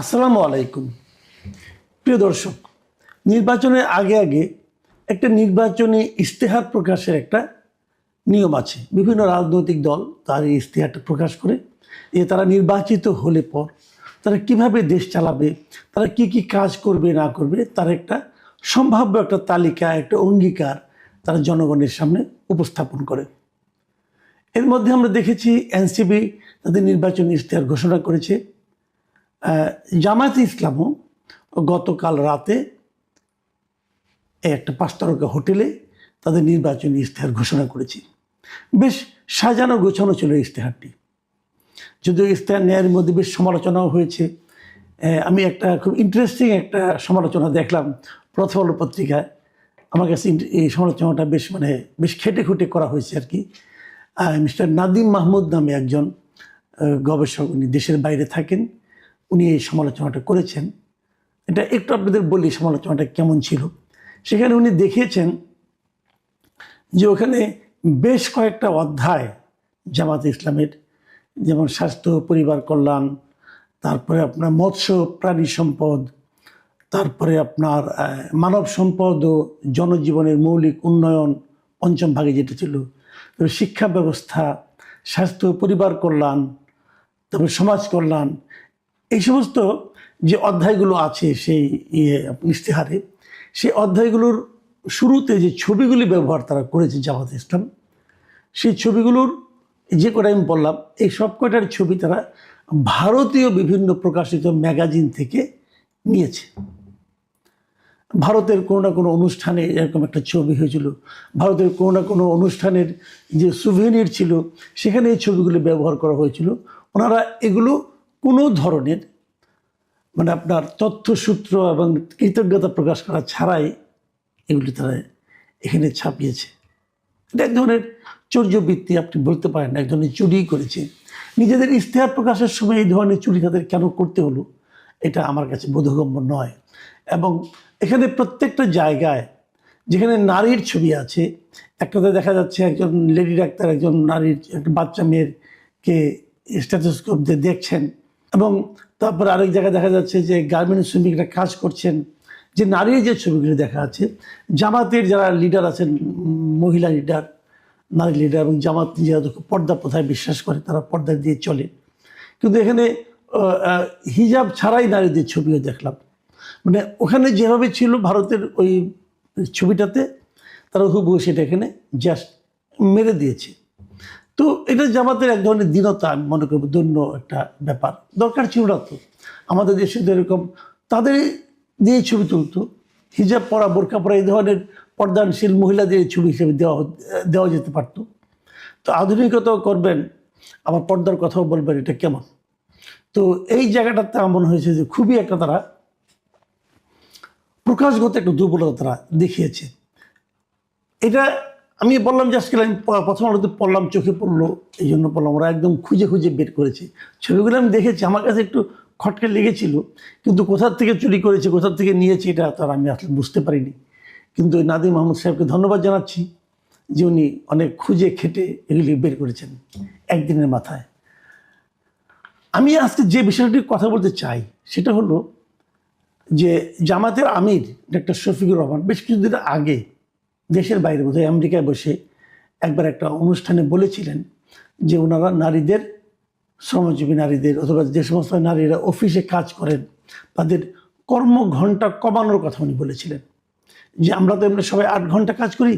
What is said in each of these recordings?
আসসালামু আলাইকুম। প্রিয় দর্শক, নির্বাচনের আগে আগে একটা নির্বাচনী ইশতেহার প্রকাশের একটা নিয়ম আছে। বিভিন্ন রাজনৈতিক দল তার এই ইশতেহারটা প্রকাশ করে যে তারা নির্বাচিত হলে পর তারা কিভাবে দেশ চালাবে, তারা কি কি কাজ করবে না করবে, তার একটা সম্ভাব্য একটা তালিকা, একটা অঙ্গীকার তারা জনগণের সামনে উপস্থাপন করে। এর মধ্যে আমরা দেখেছি এনসিপি তাদের নির্বাচনী ইশতেহার ঘোষণা করেছে। জামায়াতে ইসলামও গতকাল রাতে একটা 5 তারকা হোটেলে তাদের নির্বাচনী ইশতেহার ঘোষণা করেছে। বেশ সাজানো গোছানো ছিল ইশতেহারটি, যদিও ইশতেহার নেয়ার মধ্যে বেশ সমালোচনাও হয়েছে। আমি একটা খুব ইন্টারেস্টিং একটা সমালোচনা দেখলাম প্রথম আলো পত্রিকায়। আমার কাছে এই সমালোচনাটা বেশ খেটে খুঁটে করা হয়েছে আর কি। মিস্টার নাদিম মাহমুদ নামে একজন গবেষক, উনি দেশের বাইরে থাকেন, উনি এই সমালোচনাটা করেছেন। এটা একটু আপনাদের বলি সমালোচনাটা কেমন ছিল। সেখানে উনি দেখিয়েছেন যে ওখানে বেশ কয়েকটা অধ্যায় জামাতে ইসলামের, যেমন স্বাস্থ্য, পরিবার কল্যাণ, তারপরে আপনার মৎস্য প্রাণী সম্পদ, তারপরে আপনার মানব সম্পদ ও জনজীবনের মৌলিক উন্নয়ন পঞ্চম ভাগে যেটা ছিল, শিক্ষা ব্যবস্থা, স্বাস্থ্য, পরিবার কল্যাণ, তারপরে সমাজ কল্যাণ, এই সমস্ত যে অধ্যায়গুলো আছে সেই ইশতেহারে, সেই অধ্যায়গুলোর শুরুতে যে ছবিগুলি ব্যবহার তারা করেছে জামাত ইসলাম, সেই ছবিগুলোর যে কটা আমি বললাম, এই সব কটার ছবি তারা ভারতীয় বিভিন্ন প্রকাশিত ম্যাগাজিন থেকে নিয়েছে। ভারতের কোনো না কোনো অনুষ্ঠানে এরকম একটা ছবি হয়েছিল, ভারতের কোনো না কোনো অনুষ্ঠানের যে সুভেনির ছিল সেখানে এই ছবিগুলো ব্যবহার করা হয়েছিল। ওনারা এগুলো কোনো ধরনের আপনার তথ্যসূত্র এবং কৃতজ্ঞতা প্রকাশ করা ছাড়াই এগুলি তারা এখানে ছাপিয়েছে। এটা এক ধরনের চর্যবৃত্তি আপনি বলতে পারেন, এক ধরনের চুরি করেছে। নিজেদের ইশতেহার প্রকাশের সময় এই ধরনের চুরি তাদের কেন করতে হলো, এটা আমার কাছে বোধগম্য নয়। এবং এখানে প্রত্যেকটা জায়গায় যেখানে নারীর ছবি আছে, একটাতে দেখা যাচ্ছে একজন লেডি ডাক্তার একজন নারীর একটা বাচ্চা মেয়েরকে স্টেথোস্কোপ দিয়ে দেখছেন, এবং তারপর আরেক জায়গায় দেখা যাচ্ছে যে গার্মেন্টস শ্রমিকরা কাজ করছেন। যে নারীর যে ছবিগুলি দেখা আছে, জামাতের যারা লিডার আছেন, মহিলা লিডার, নারী লিডার, এবং জামাত যেহেতু পর্দা প্রথায় বিশ্বাস করে তারা পর্দা দিয়ে চলে, কিন্তু এখানে হিজাব ছাড়াই নারীদের ছবিও দেখলাম। ওখানে যেভাবে ছিল ভারতের ওই ছবিটাতে, তারা হুবহু সেটা এখানে জাস্ট মেরে দিয়েছে। তো এটা জামাতের এক ধরনের দীনতা, আমি মনে করব দৈন্য একটা ব্যাপার। দরকার ছিল না তো, আমাদের দেশে তো এরকম তাদের দিয়ে ছবি তুলতো, হিজাব পরা, বোরকা পরা, এই ধরনের পর্দানশীল মহিলাদের ছবি হিসেবে দেওয়া যেতে পারতো। তো আধুনিকতাও করবেন, আবার পর্দার কথাও বলবেন, এটা কেমন? তো এই জায়গাটাতে আমার মনে হয়েছে যে খুবই একটা তারা প্রকাশগত একটা দুর্বলতা তারা দেখিয়েছে। এটা আমি বললাম যে আজকে আমি প্রথম আলোতে পড়লাম, চোখে পড়লো, এই জন্য বললাম। ওরা একদম খুঁজে খুঁজে বের করেছে ছবিগুলো। আমি দেখেছি, আমার কাছে একটু খটকে লেগেছিল, কিন্তু কোথার থেকে চুরি করেছে, কোথার থেকে নিয়েছে, এটা তার আমি আসলে বুঝতে পারিনি। কিন্তু নাদিম মাহমুদ সাহেবকে ধন্যবাদ জানাচ্ছি যে উনি অনেক খুঁজে খেটে এগুলি বের করেছেন একদিনের মাথায়। আমি আজকে যে বিষয়টির কথা বলতে চাই সেটা হলো যে জামাতের আমির ডক্টর শফিকুর রহমান বেশ কিছুদিন আগে দেশের বাইরে, বোধহয় আমেরিকায় বসে একবার একটা অনুষ্ঠানে বলেছিলেন যে ওনারা নারীদের, শ্রমজীবী নারীদের, অথবা যে সমস্ত নারীরা অফিসে কাজ করেন তাদের কর্মঘণ্টা কমানোর কথা উনি বলেছিলেন। যে আমরা তো এমনি সবাই 8 ঘন্টা কাজ করি,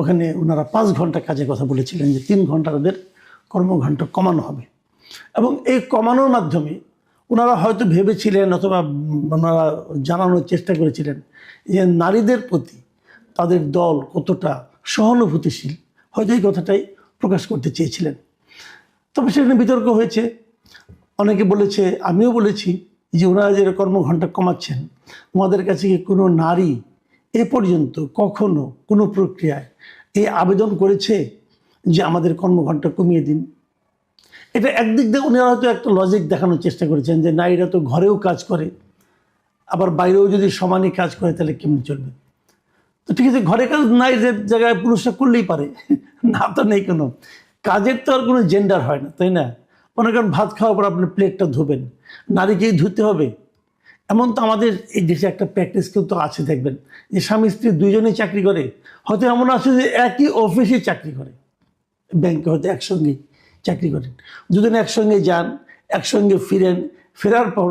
ওখানে ওনারা 5 ঘন্টা কাজের কথা বলেছিলেন, যে 3 ঘন্টা তাদের কর্মঘণ্টা কমানো হবে। এবং এই কমানোর মাধ্যমে ওনারা হয়তো ভেবেছিলেন, অথবা ওনারা জানানোর চেষ্টা করেছিলেন যে নারীদের প্রতি তাদের দল কতটা সহানুভূতিশীল, হয়তো এই কথাটাই প্রকাশ করতে চেয়েছিলেন। তবে সেখানে বিতর্ক হয়েছে। অনেকে বলেছে, আমিও বলেছি, যে ওনারা যে কর্মঘণ্টা কমাচ্ছেন, ওনাদের কাছে কি কোনো নারী এ পর্যন্ত কখনো কোনো প্রক্রিয়ায় এই আবেদন করেছে যে আমাদের কর্মঘণ্টা কমিয়ে দিন? এটা একদিক দিয়ে ওনারা হয়তো একটা লজিক দেখানোর চেষ্টা করেছেন যে নারীরা তো ঘরেও কাজ করে, আবার বাইরেও যদি সমানই কাজ করে তাহলে কেমন চলবে? তো ঠিক আছে, ঘরে কাজ নারীদের জায়গায় পুরুষরা করলেই পারে, না তো নেই কোনো কাজের, তো আর কোনো জেন্ডার হয় না, তাই না? মনে করেন ভাত খাওয়ার পর আপনি প্লেটটা ধোবেন, নারীকেই ধুতে হবে, এমন তো আমাদের এই দেশে একটা প্র্যাকটিস কিন্তু আছে, দেখবেন যে স্বামী স্ত্রী দুইজনেই চাকরি করে, হয়তো এমন আছে যে একই অফিসে চাকরি করে, ব্যাংকে হয়তো একসঙ্গেই চাকরি করেন, দুজন একসঙ্গে যান, একসঙ্গে ফিরেন, ফেরার পর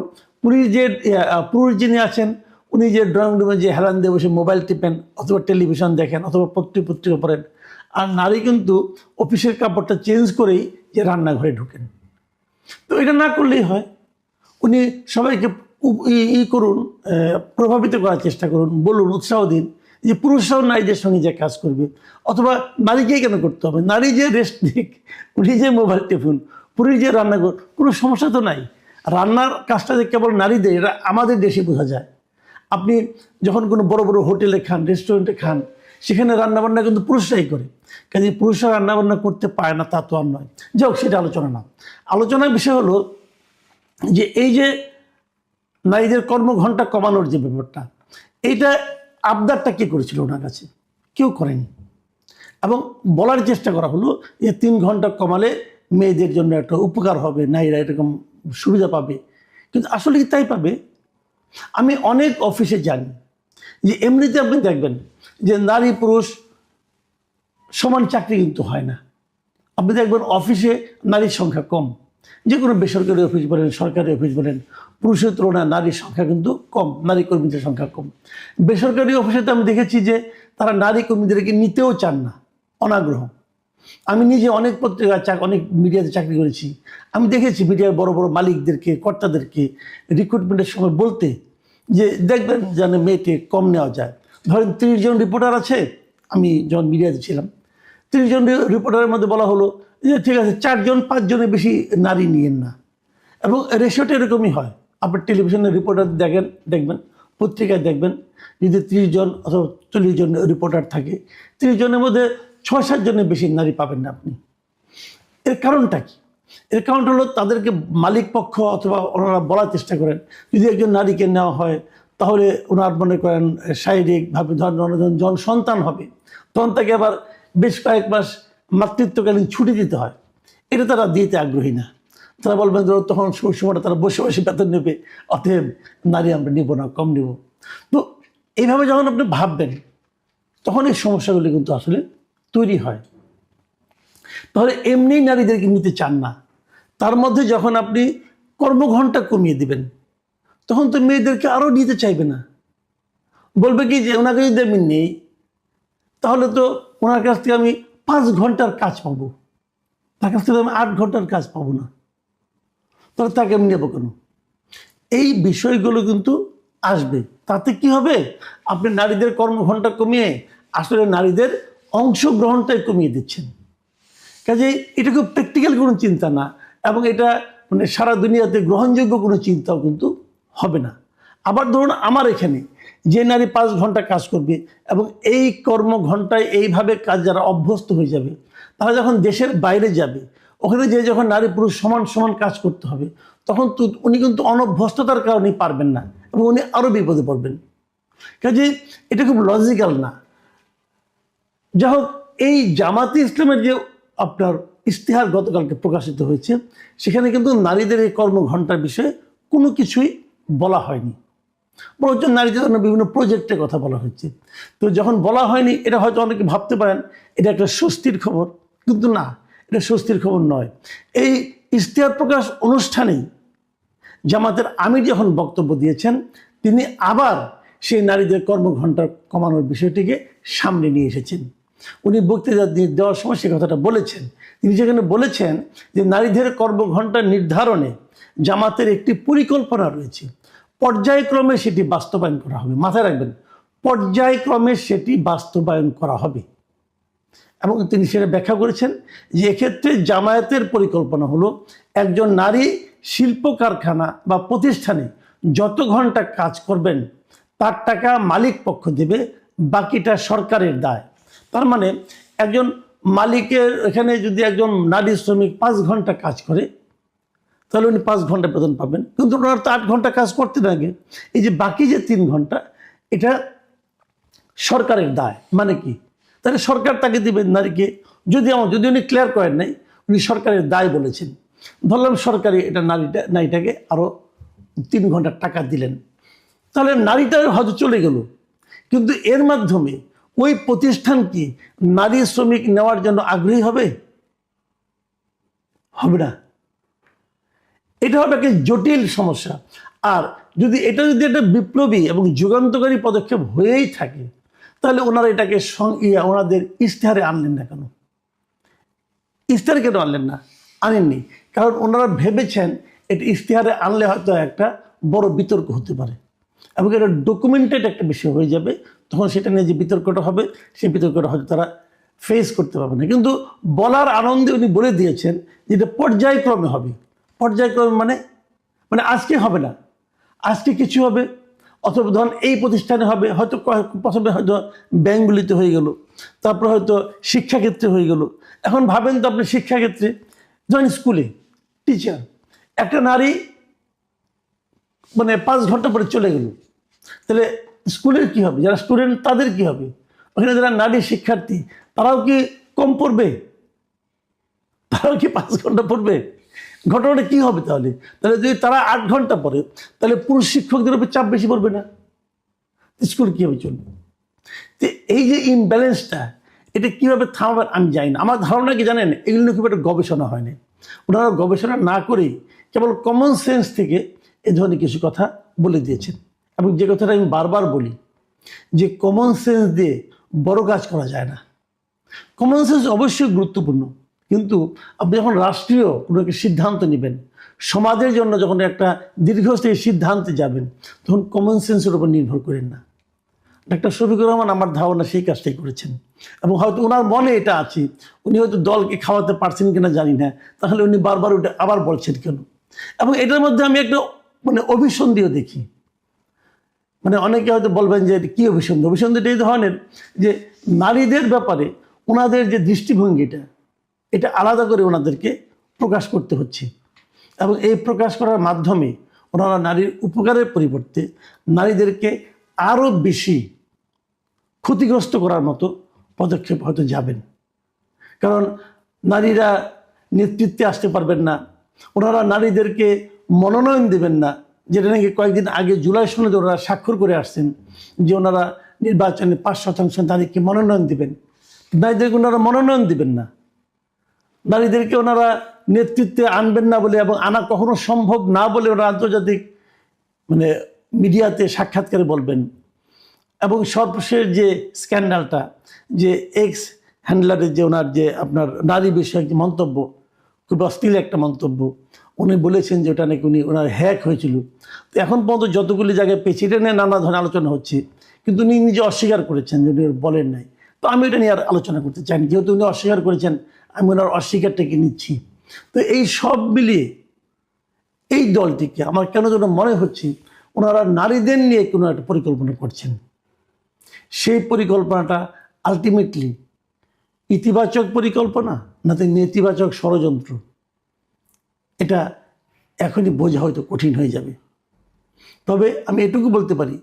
পুরুষ যিনি আছেন উনি যে ড্রয়িং রুমে যে হেলান দিয়ে বসে মোবাইল টিপেন অথবা টেলিভিশন দেখেন অথবা পত্রিকা পড়েন, আর নারী কিন্তু অফিসের কাপড়টা চেঞ্জ করেই যে রান্নাঘরে ঢুকেন। তো এটা না করলেই হয়, উনি সবাইকে করুন, প্রভাবিত করার চেষ্টা করুন, বলুন, উৎসাহ দিন যে পুরুষরাও নারীদের সঙ্গে যে কাজ করবে, অথবা নারীকেই কেন করতে হবে, নারী যে রেস্ট দিক, উনি যে মোবাইল টিপুন, পুরুষ যে রান্না করুন, কোনো সমস্যা তো নাই। রান্নার কাজটা যে কেবল নারীদের, এটা আমাদের দেশে বোঝা যায়। আপনি যখন কোনো বড় বড় হোটেলে খান, রেস্টুরেন্টে খান, সেখানে রান্নাবান্না কিন্তু পুরুষরাই করে, কাজে পুরুষরা রান্নাবান্না করতে পারে না তা তো আর নয়। যাই হোক, সেটা আলোচনা না। আলোচনার বিষয় হলো যে এই যে নারীদের কর্মঘণ্টা কমানোর যে ব্যাপারটা, এইটা আবদারটা কে করেছিল ওনার কাছে? কেউ করেনি। এবং বলার চেষ্টা করা হলো যে 3 ঘন্টা কমালে মেয়েদের জন্য একটা উপকার হবে, নারীরা এরকম সুবিধা পাবে, কিন্তু আসলে কি তাই পাবে? আমি অনেক অফিসে জানি যে এমনিতে আপনি দেখবেন যে নারী পুরুষ সমান চাকরি কিন্তু হয় না। আপনি দেখবেন অফিসে নারীর সংখ্যা কম, যে কোনো বেসরকারি অফিস বলেন, সরকারি অফিস বলেন, পুরুষের তুলনায় নারীর সংখ্যা কিন্তু কম, নারী কর্মীদের সংখ্যা কম। বেসরকারি অফিসে তো আমি দেখেছি যে তারা নারী কর্মীদেরকে নিতেও চান না, অনাগ্রহ। আমি নিজে অনেক অনেক মিডিয়াতে চাকরি করেছি, আমি দেখেছি মিডিয়ার বড় বড় মালিকদেরকে, কর্তাদেরকে রিক্রুটমেন্টের সময় বলতে যে দেখবেন যেন মেয়েকে কম নেওয়া যায়। ধরেন 30 জন রিপোর্টার আছে, আমি যখন মিডিয়াতে ছিলাম, 30 জন রিপোর্টারের মধ্যে বলা হলো যে ঠিক আছে 4 জন 5 জনের বেশি নারী নিয়েন না। এবং রেশিওটা এরকমই হয়। আপনার টেলিভিশনের রিপোর্টার দেখবেন, পত্রিকায় দেখবেন, যদি 30 জন অথবা 40 জন রিপোর্টার থাকে, 30 জনের মধ্যে 6-7 জনের বেশি নারী পাবেন না আপনি। এর কারণটা কি? এর কারণটা হলো তাদেরকে মালিক পক্ষ অথবা ওনারা বলার চেষ্টা করেন যদি একজন নারীকে নেওয়া হয় তাহলে ওনার মনে করেন শারীরিকভাবে ধরেন জন সন্তান হবে, তখন তাকে আবার বেশ কয়েক মাস মাতৃত্বকালীন ছুটি দিতে হয়। এটা তারা দিতে আগ্রহী না। তারা বলবেন তখন সময়টা তারা বসে বসে বেতন নেবে, অতএব নারী আমরা নেব না, কম নেব। তো এইভাবে যখন আপনি ভাববেন তখন এই সমস্যাগুলি কিন্তু আসলে তৈরি হয়। তাহলে এমনি নারীদেরকে নিতে চান না, তার মধ্যে যখন আপনি কর্মঘণ্টা কমিয়ে দিবেন তখন তো মেয়েদেরকে আরও নিতে চাইবে না, বলবে কি যে ওনাকে যদি আমি নেই তাহলে তো ওনার কাছ থেকে আমি 5 ঘন্টার কাজ পাবো, তার কাছ থেকে আমি 8 ঘন্টার কাজ পাবো না, তাহলে তাকে আমি নেবো কেন? এই বিষয়গুলো কিন্তু আসবে। তাতে কি হবে? আপনি নারীদের কর্মঘণ্টা কমিয়ে আসলে নারীদের অংশগ্রহণটাই কমিয়ে দিচ্ছেন। কাজে এটা খুব প্র্যাকটিক্যাল কোনো চিন্তা না, এবং এটা মানে সারা দুনিয়াতে গ্রহণযোগ্য কোনো চিন্তাও কিন্তু হবে না। আবার ধরুন আমার এখানে যে নারী 5 ঘন্টা কাজ করবে এবং এই কর্মঘণ্টায় এইভাবে কাজ যারা অভ্যস্ত হয়ে যাবে, তারা যখন দেশের বাইরে যাবে, ওখানে যে যখন নারী পুরুষ সমান সমান কাজ করতে হবে, তখন তো উনি কিন্তু অনভ্যস্ততার কারণে পারবেন না এবং উনি আরও বিপদে পড়বেন। কাজে এটা খুব লজিক্যাল না। যাই হোক, এই জামাতে ইসলামের যে আপনার ইশতেহার গতকালকে প্রকাশিত হয়েছে, সেখানে কিন্তু নারীদের এই কর্মঘণ্টার বিষয়ে কোনো কিছুই বলা হয়নি, বরঞ্চ নারীদের জন্য বিভিন্ন প্রজেক্টের কথা বলা হচ্ছে। তো যখন বলা হয়নি, এটা হয়তো অনেকে ভাবতে পারেন এটা একটা স্বস্তির খবর, কিন্তু না, এটা স্বস্তির খবর নয়। এই ইশতেহার প্রকাশ অনুষ্ঠানেই জামাতের আমির যখন বক্তব্য দিয়েছেন, তিনি আবার সেই নারীদের কর্মঘণ্টা কমানোর বিষয়টিকে সামনে নিয়ে এসেছেন। উনি বক্তৃতা দেওয়ার সময় সে কথাটা বলেছেন। তিনি যেখানে বলেছেন যে নারীদের কর্মঘণ্টা নির্ধারণে জামাতের একটি পরিকল্পনা রয়েছে, পর্যায়ক্রমে সেটি বাস্তবায়ন করা হবে। মাথায় রাখবেন, পর্যায়ক্রমে সেটি বাস্তবায়ন করা হবে। এবং তিনি সেটা ব্যাখ্যা করেছেন যে এক্ষেত্রে জামায়াতের পরিকল্পনা হলো একজন নারী শিল্প কারখানা বা প্রতিষ্ঠানে যত ঘন্টা কাজ করবেন তার টাকা মালিক পক্ষ দেবে, বাকিটা সরকারের দায়। তার মানে একজন মালিকের এখানে যদি একজন নারী শ্রমিক 5 ঘন্টা কাজ করে তাহলে উনি 5 ঘন্টা বেতন পাবেন, কিন্তু ওনার তো 8 ঘন্টা কাজ করতে লাগে। এই যে বাকি যে 3 ঘন্টা, এটা সরকারের দায়। মানে কি? তাহলে সরকার তাকে দিবেন নারীকে। যদি উনি ক্লিয়ার করেন নাই, উনি সরকারের দায় বলেছেন, ধরলাম সরকারি এটা নারীটাকে আরও 3 ঘন্টা টাকা দিলেন, তাহলে নারীটা হয়তো চলে গেল, কিন্তু এর মাধ্যমে ওই প্রতিষ্ঠান কি নারী শ্রমিক নেওয়ার জন্য আগ্রহী হবে? হবে না। এটা হবে একটা জটিল সমস্যা। আর যদি একটা বিপ্লবী এবং যুগান্তকারী পদক্ষেপ হয়েই থাকে, তাহলে ওনারা এটাকে ওনাদের ইশতেহারে আনলেন না কেন? ইশতেহারে কেন আনলেন না? আনেননি কারণ ওনারা ভেবেছেন এটা ইশতেহারে আনলে হয়তো একটা বড় বিতর্ক হতে পারে এবং এটা ডকুমেন্টেড একটা বিষয় হয়ে যাবে। তখন সেটা নিয়ে যে বিতর্কটা হবে, সেই বিতর্কটা হয়তো তারা ফেস করতে পারবে না। কিন্তু বলার আনন্দে উনি বলে দিয়েছেন যে এটা পর্যায়ক্রমে হবে। পর্যায়ক্রমে মানে মানে আজকে হবে না, আজকে কিছু হবে, অথবা ধরুন এই প্রতিষ্ঠানে হবে, হয়তো প্রথমে হয়তো ব্যাঙ্কগুলিতে হয়ে গেল, তারপর হয়তো শিক্ষাক্ষেত্রে হয়ে গেল। এখন ভাবেন তো আপনি শিক্ষাক্ষেত্রে, ধরেন স্কুলে টিচার, একটা নারী মানে 5 ঘন্টা পরে চলে গেল, তাহলে স্কুলের কি হবে? যারা স্টুডেন্ট তাদের কি হবে? ওখানে যারা নারী শিক্ষার্থী তারাও কি কম পড়বে? তারাও কি 5 ঘন্টা পড়বে? ঘটনাটা কি হবে তাহলে? তাহলে যদি তারা 8 ঘন্টা পড়ে, তাহলে পুরুষ শিক্ষকদের উপর চাপ বেশি পড়বে না? স্কুল কীভাবে চলবে? তো এই যে ইমব্যালেন্সটা, এটা কীভাবে থামাবেন আমি জানি না। আমার ধারণা কি জানেন, এগুলো নিয়ে খুব একটা গবেষণা হয়নি। ওনারা গবেষণা না করেই কেবল কমন সেন্স থেকে এ ধরনের কিছু কথা বলে দিয়েছেন। এবং যে কথাটা আমি বারবার বলি, যে কমন সেন্স দিয়ে বড় কাজ করা যায় না। কমন সেন্স অবশ্যই গুরুত্বপূর্ণ, কিন্তু আপনি যখন রাষ্ট্রীয় কোনো একটা সিদ্ধান্ত নেবেন, সমাজের জন্য যখন একটা দীর্ঘস্থায়ী সিদ্ধান্তে যাবেন, তখন কমন সেন্সের উপর নির্ভর করেন না। ডাক্তার শফিকুর রহমান আমার ধারণা সেই কাজটাই করেছেন, এবং হয়তো ওনার মনে এটা আছে। উনি হয়তো দলকে খাওয়াতে পারছেন কিনা জানি না, তাহলে উনি বারবার ওটা আবার বলছেন কেন? এবং এটার মধ্যে আমি একটা মানে অভিসন্ধিও দেখি। মানে অনেকে হয়তো বলবেন যে কি অভিসন্ধি? অভিসন্ধিটা এই ধরনের যে নারীদের ব্যাপারে ওনাদের যে দৃষ্টিভঙ্গিটা, এটা আলাদা করে ওনাদেরকে প্রকাশ করতে হচ্ছে, এবং এই প্রকাশ করার মাধ্যমে ওনারা নারীর উপকারের পরিবর্তে নারীদেরকে আরও বেশি ক্ষতিগ্রস্ত করার মতো পদক্ষেপ হয়তো যাবেন। কারণ নারীরা নেতৃত্বে আসতে পারবেন না, ওনারা নারীদেরকে মনোনয়ন দেবেন না, যেটা নাকি কয়েকদিন আগে জুলাই সনদে ওনারা স্বাক্ষর করে আসছেন যে ওনারা নির্বাচনে 5% নারীকে মনোনয়ন দেবেন। নারীদেরকে ওনারা মনোনয়ন দেবেন না, নারীদেরকে ওনারা নেতৃত্বে আনবেন না বলে, এবং আনা কখনো সম্ভব না বলে ওরা আন্তর্জাতিক মানে মিডিয়াতে সাক্ষাৎকারে বলবেন। এবং সর্বশেষ যে স্ক্যান্ডালটা, যে এক্স হ্যান্ডলারের যে ওনার যে আপনার নারী বিষয়ক যে মন্তব্য, খুব অশ্লীল একটা মন্তব্য, উনি বলেছেন যে ওটা নাকি ওনার হ্যাক হয়েছিল। তো এখন পর্যন্ত যতগুলি জায়গায় পেয়েছি এটা নিয়ে নানা ধরনের আলোচনা হচ্ছে, কিন্তু উনি নিজে অস্বীকার করেছেন যে উনি বলেন নাই। তো আমি এটা নিয়ে আর আলোচনা করতে চাই না, যেহেতু উনি অস্বীকার করেছেন, আমি ওনার অস্বীকারটাকে নিচ্ছি। তো এই সব মিলিয়ে এই দলটিকে আমার কেন যেন মনে হচ্ছে ওনারা নারীদের নিয়ে কোনো একটা পরিকল্পনা করছেন। সেই পরিকল্পনাটা আলটিমেটলি ইতিবাচক পরিকল্পনা নাকি নেতিবাচক ষড়যন্ত্র, এটা এখনই বোঝা হয়তো কঠিন হয়ে যাবে। তবে আমি এটুকু বলতে পারি,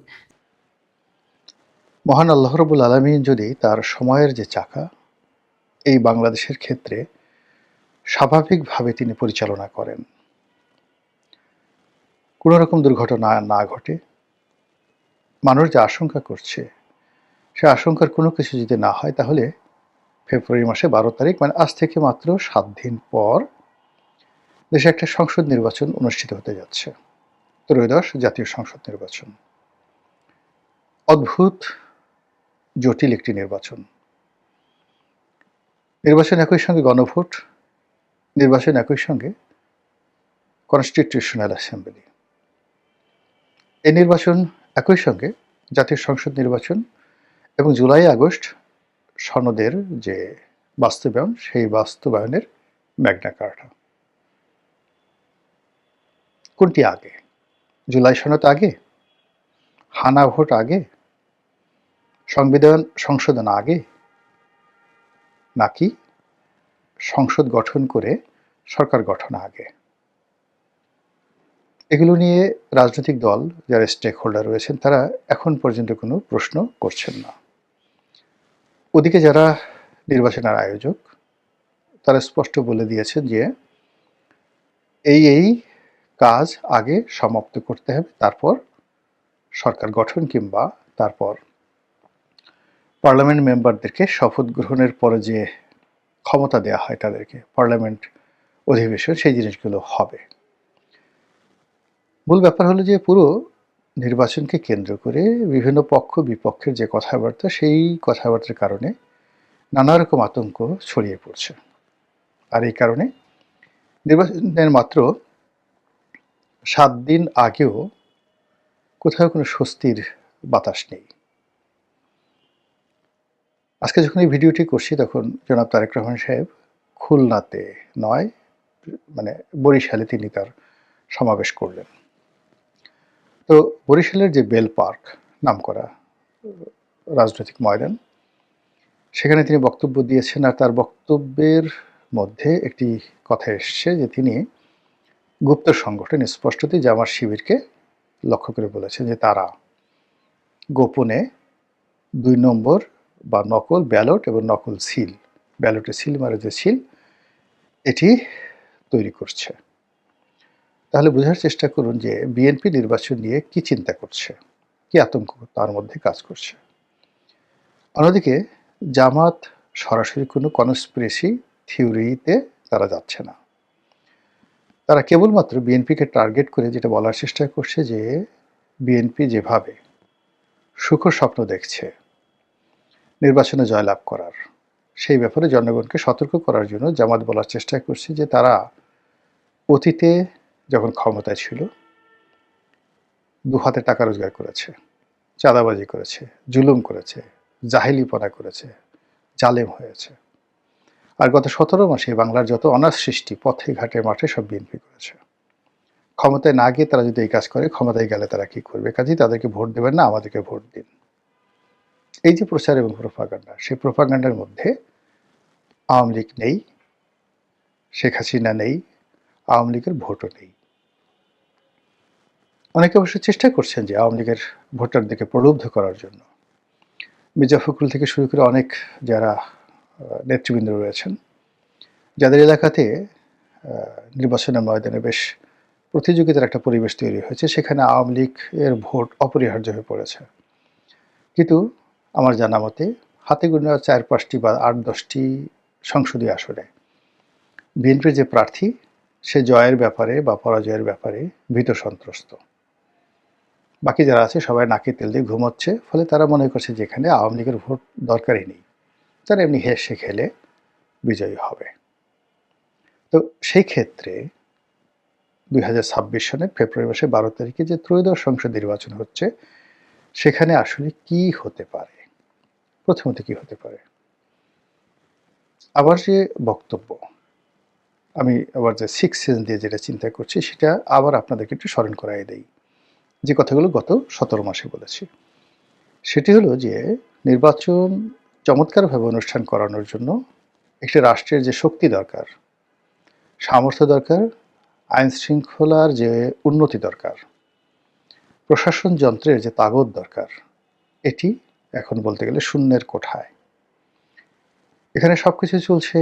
মহান আল্লাহ রাব্বুল আলামিন যদি তার সময়ের যে চাকা এই বাংলাদেশের ক্ষেত্রে স্বাভাবিকভাবে তিনি পরিচালনা করেন, কোনো রকম দুর্ঘটনা না ঘটে, মানুষ যে আশঙ্কা করছে সে আশঙ্কার কোনো কিছু যদি না হয়, তাহলে ফেব্রুয়ারি মাসে 12 তারিখ মানে আজ থেকে মাত্র 7 দিন পর দেশে একটা সংসদ নির্বাচন অনুষ্ঠিত হতে যাচ্ছে, ত্রয়োদশ জাতীয় সংসদ নির্বাচন। অদ্ভুত জটিল একটি নির্বাচন। নির্বাচন একই সঙ্গে গণভোট, নির্বাচন একই সঙ্গে কনস্টিটিউশনাল অ্যাসেম্বলি। এই নির্বাচন একই সঙ্গে জাতীয় সংসদ নির্বাচন এবং জুলাই আগস্ট সনদের যে বাস্তবায়ন, সেই বাস্তবায়নের ম্যাগনা কার্টা। কোনটি আগে? জুলাই সনদ আগে, হানা ভোট আগে, সংবিধান সংশোধন আগে, নাকি সংসদ গঠন করে সরকার গঠন আগে? এগুলো নিয়ে রাজনৈতিক দল যারা স্টেক হোল্ডার রয়েছেন তারা এখন পর্যন্ত কোনো প্রশ্ন করছেন না। ওদিকে যারা নির্বাচনের আয়োজক তারা স্পষ্ট বলে দিয়েছেন যে এই কাজ আগে সমাপ্ত করতে হবে, তারপর সরকার গঠন কিংবা তারপর পার্লামেন্ট মেম্বারদেরকে শপথ গ্রহণের পরে যে ক্ষমতা দেওয়া হয় তাদেরকে, পার্লামেন্ট অধিবেশন, সেই জিনিসগুলো হবে। মূল ব্যাপার হলো যে পুরো নির্বাচনকে কেন্দ্র করে বিভিন্ন পক্ষ বিপক্ষের যে কথাবার্তা, সেই কথাবার্তার কারণে নানা রকম আতঙ্ক ছড়িয়ে পড়ছে। আর এই কারণে নির্বাচনের মাত্র 7 দিন আগেও কোথাও কোনো স্বস্তির বাতাস নেই। আজকে যখন এই ভিডিওটি করছি তখন জনাব তারেক রহমান সাহেব খুলনাতে নয়, মানে বরিশালে তিনি তার সমাবেশ করলেন। তো বরিশালের যে বেল পার্ক নামকরা রাজনৈতিক ময়দান, সেখানে তিনি বক্তব্য দিয়েছেন। আর তার বক্তব্যের মধ্যে একটি কথা এসছে যে তিনি গুপ্ত সংগঠন স্পষ্টতই জামাত শিবিরকে লক্ষ্য করে বলেছেন যে তারা গোপনে 2 নম্বর বা নকল ব্যালট এবং নকল সিল, ব্যালটে সিল মারা যে সিল, এটি তৈরি করছে। তাহলে বোঝার চেষ্টা করুন যে বিএনপি নির্বাচন নিয়ে কি চিন্তা করছে, কি আতঙ্ক তার মধ্যে কাজ করছে। অন্যদিকে জামাত সরাসরি কোনো কনস্পিরেসি থিওরিতে তারা যাচ্ছে না। তারা কেবলমাত্র বিএনপিকে টার্গেট করে যেটা বলার চেষ্টা করছে যে বিএনপি যেভাবে সুখ স্বপ্ন দেখছে নির্বাচনে জয়লাভ করার, সেই ব্যাপারে জনগণকে সতর্ক করার জন্য জামাত বলার চেষ্টা করছে যে তারা অতীতে যখন ক্ষমতায় ছিল 2 হাতে টাকা রোজগার করেছে, চাঁদাবাজি করেছে, জুলুম করেছে, জাহেলিপনা করেছে, জালেম হয়েছে। আর গত 17 মাসে বাংলার যত অনাথ সৃষ্টি পথে ঘাটে মাঠে সব বিএনপি করেছে। ক্ষমতায় না গিয়ে তারা যদি এই কাজ করে, ক্ষমতায় গেলে তারা কি করবে? কাজেই তাদেরকে ভোট দেবেন না, আমাদেরকে ভোট দিন। এই যে প্রচার এবং প্রোপাগান্ডা, সেই প্রোপাগান্ডার মধ্যে আওয়ামী লীগ নেই, শেখ হাসিনা নেই, আওয়ামী লীগের ভোটও নেই। অনেকে অবশ্য চেষ্টা করছেন যে আওয়ামী লীগের ভোটারদেরকে প্রলুব্ধ করার জন্য। মির্জা ফখরুল থেকে শুরু করে অনেক যারা নেতৃবৃন্দ রয়েছেন, যাদের এলাকাতে নির্বাচনের ময়দানে বেশ প্রতিযোগিতার একটা পরিবেশ তৈরি হয়েছে, সেখানে আওয়ামী লীগের ভোট অপরিহার্য হয়ে পড়েছে। কিন্তু আমার জানা মতে হাতে গোনা 4-5টি বা 8-10টি সংসদীয় আসনে বিএনপির যে প্রার্থী, সে জয়ের ব্যাপারে বা পরাজয়ের ব্যাপারে ভীত সন্ত্রস্ত। বাকি যারা আছে সবাই নাকে তেল দিয়ে ঘুমোচ্ছে, ফলে তারা মনে করছে যে এখানে আওয়ামী লীগের ভোট দরকারই নেই, তারা এমনি হেসে খেলে বিজয়ী হবে। তো সেই ক্ষেত্রে 2026 সনের ফেব্রুয়ারি মাসে 12 তারিখে যে ত্রয়োদশ সংসদ নির্বাচন হচ্ছে, সেখানে আসলে কি হতে পারে? প্রথমত কি হতে পারে? আবার যে বক্তব্য, আমি আবার যে 6 সেন্স দিয়ে যেটা চিন্তা করছি, সেটা আবার আপনাদেরকে একটু স্মরণ করাই দেই, যে কথাগুলো গত 17 মাসে বলেছি। সেটি হলো যে নির্বাচন চমৎকারভাবে অনুষ্ঠান করানোর জন্য একটি রাষ্ট্রের যে শক্তি দরকার, সামর্থ্য দরকার, আইন শৃঙ্খলার যে উন্নতি দরকার, প্রশাসন যন্ত্রের যে তাগদ দরকার, এটি এখন বলতে গেলে শূন্যের কোঠায়। এখানে সবকিছু চলছে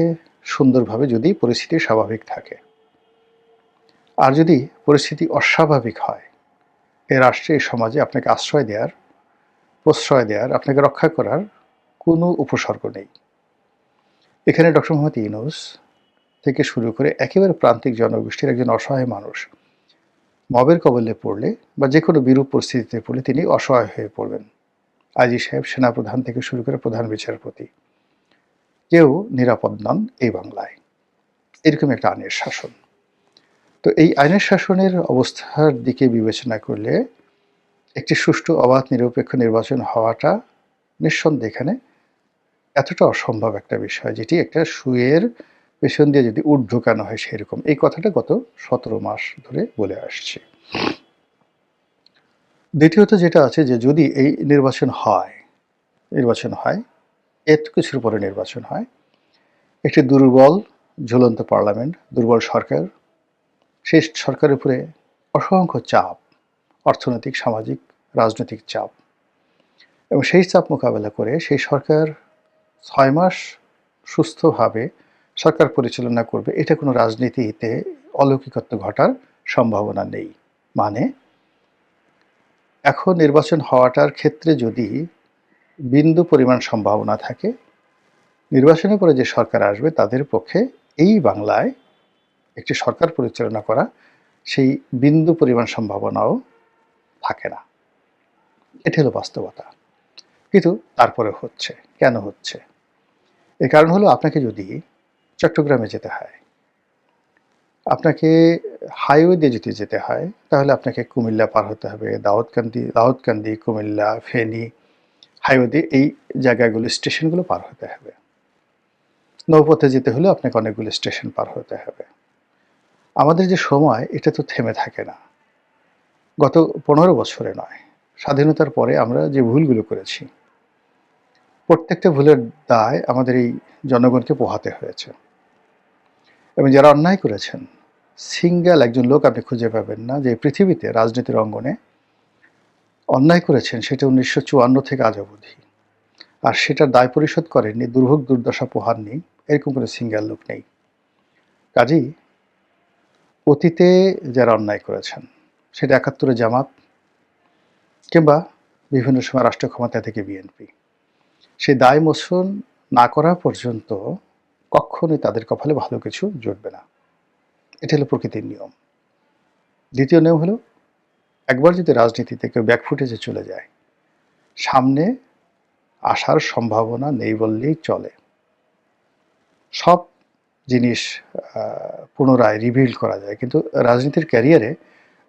সুন্দরভাবে যদি পরিস্থিতি স্বাভাবিক থাকে। আর যদি পরিস্থিতি অস্বাভাবিক হয়, এ রাষ্ট্রে, এই সমাজে আপনাকে আশ্রয় দেওয়ার, প্রশ্রয় দেওয়ার, আপনাকে রক্ষা করার কোনো উপসর্গ নেই। এখানে ডক্টর মোহাম্মদ ইউনূস থেকে শুরু করে একেবারে প্রান্তিক জনগোষ্ঠীর একজন অসহায় মানুষ মবের কবলে পড়লে বা যে কোনো বিরূপ পরিস্থিতিতে পড়লে তিনি অসহায় হয়ে পড়বেন। আইজি সাহেব, সেনাপ্রধান থেকে শুরু করে প্রধান বিচারপতি, কেউ নিরাপদ নন এই বাংলায়। এরকম একটা আইনের শাসন। তো এই আইনের শাসনের অবস্থার দিকে বিবেচনা করলে একটি সুষ্ঠু, অবাধ, নিরপেক্ষ নির্বাচন হওয়াটা নিঃসন্দেহে এখানে এতটা অসম্ভব একটা বিষয়, যেটি একটা সুয়ের পেছন দিয়ে যদি উট ঢোকানো হয় সেরকম। এই কথাটা গত 17 মাস ধরে বলে আসছে। দ্বিতীয়ত যেটা আছে যে যদি এই নির্বাচন হয়, এত কিছুর পরে নির্বাচন হয়, একটি দুর্বল ঝুলন্ত পার্লামেন্ট, দুর্বল সরকার, সেই সরকারের উপরে অসংখ্য চাপ, অর্থনৈতিক, সামাজিক, রাজনৈতিক চাপ, এবং সেই চাপ মোকাবেলা করে সেই সরকার 6 মাস সুস্থভাবে সরকার পরিচালনা করবে, এটা কোনো রাজনীতিতে অলৌকিকত্ব ঘটার সম্ভাবনা নেই। মানে এখন নির্বাচন হওয়াটার ক্ষেত্রে যদি বিন্দু পরিমাণ সম্ভাবনা থাকে, নির্বাচনের পরে যে সরকার আসবে তাদের পক্ষে এই বাংলায় একটি সরকার পরিচালনা করা সেই বিন্দু পরিমাণ সম্ভাবনাও থাকে না। এটা হলো বাস্তবতা। কিন্তু তারপরে হচ্ছে। কেন হচ্ছে? এর কারণ হলো আপনাকে যদি চট্টগ্রামে যেতে হয়, আপনাকে হাইওয়ে দিয়ে যদি যেতে হয়, তাহলে আপনাকে কুমিল্লা পার হতে হবে, দাউদকান্দি, কুমিল্লা, ফেনী, হাইওয়ে দিয়ে এই জায়গাগুলো স্টেশনগুলো পার হতে হবে। নৌপথে যেতে হলে আপনাকে অনেকগুলো স্টেশন পার হতে হবে। আমাদের যে সময় এটা তো থেমে থাকে না। গত 15 বছরে নয়, স্বাধীনতার পরে আমরা যে ভুলগুলো করেছি, প্রত্যেকটা ভুলের দায় আমাদের এই জনগণকে পোহাতে হয়েছে। এবং যারা অন্যায় করেছেন, সিঙ্গেল একজন লোক আপনি খুঁজে পাবেন না যে পৃথিবীতে রাজনীতির অঙ্গনে অন্যায় করেছেন সেটা 1954 থেকে আজ অবধি, আর সেটার দায় পরিশোধ করেননি, দুর্ভোগ দুর্দশা পোহাননি, এরকম কোনো সিঙ্গেল লোক নেই। কাজেই অতীতে যারা অন্যায় করেছেন, সেটা 71-এ জামাত কিংবা বিভিন্ন সময় রাষ্ট্র ক্ষমতা থেকে বিএনপি, সেই দায় মোচন না করা পর্যন্ত কখনোই তাদের কপালে ভালো কিছু জুটবে না। এটা হলো প্রকৃতির নিয়ম। দ্বিতীয় নিয়ম হলো, একবার যদি রাজনীতিতে কেউ ব্যাকফুটেজে চলে যায়, সামনে আসার সম্ভাবনা নেই বললেই চলে। সব জিনিস পুনরায় রিবিল্ড করা যায়, কিন্তু রাজনীতির ক্যারিয়ারে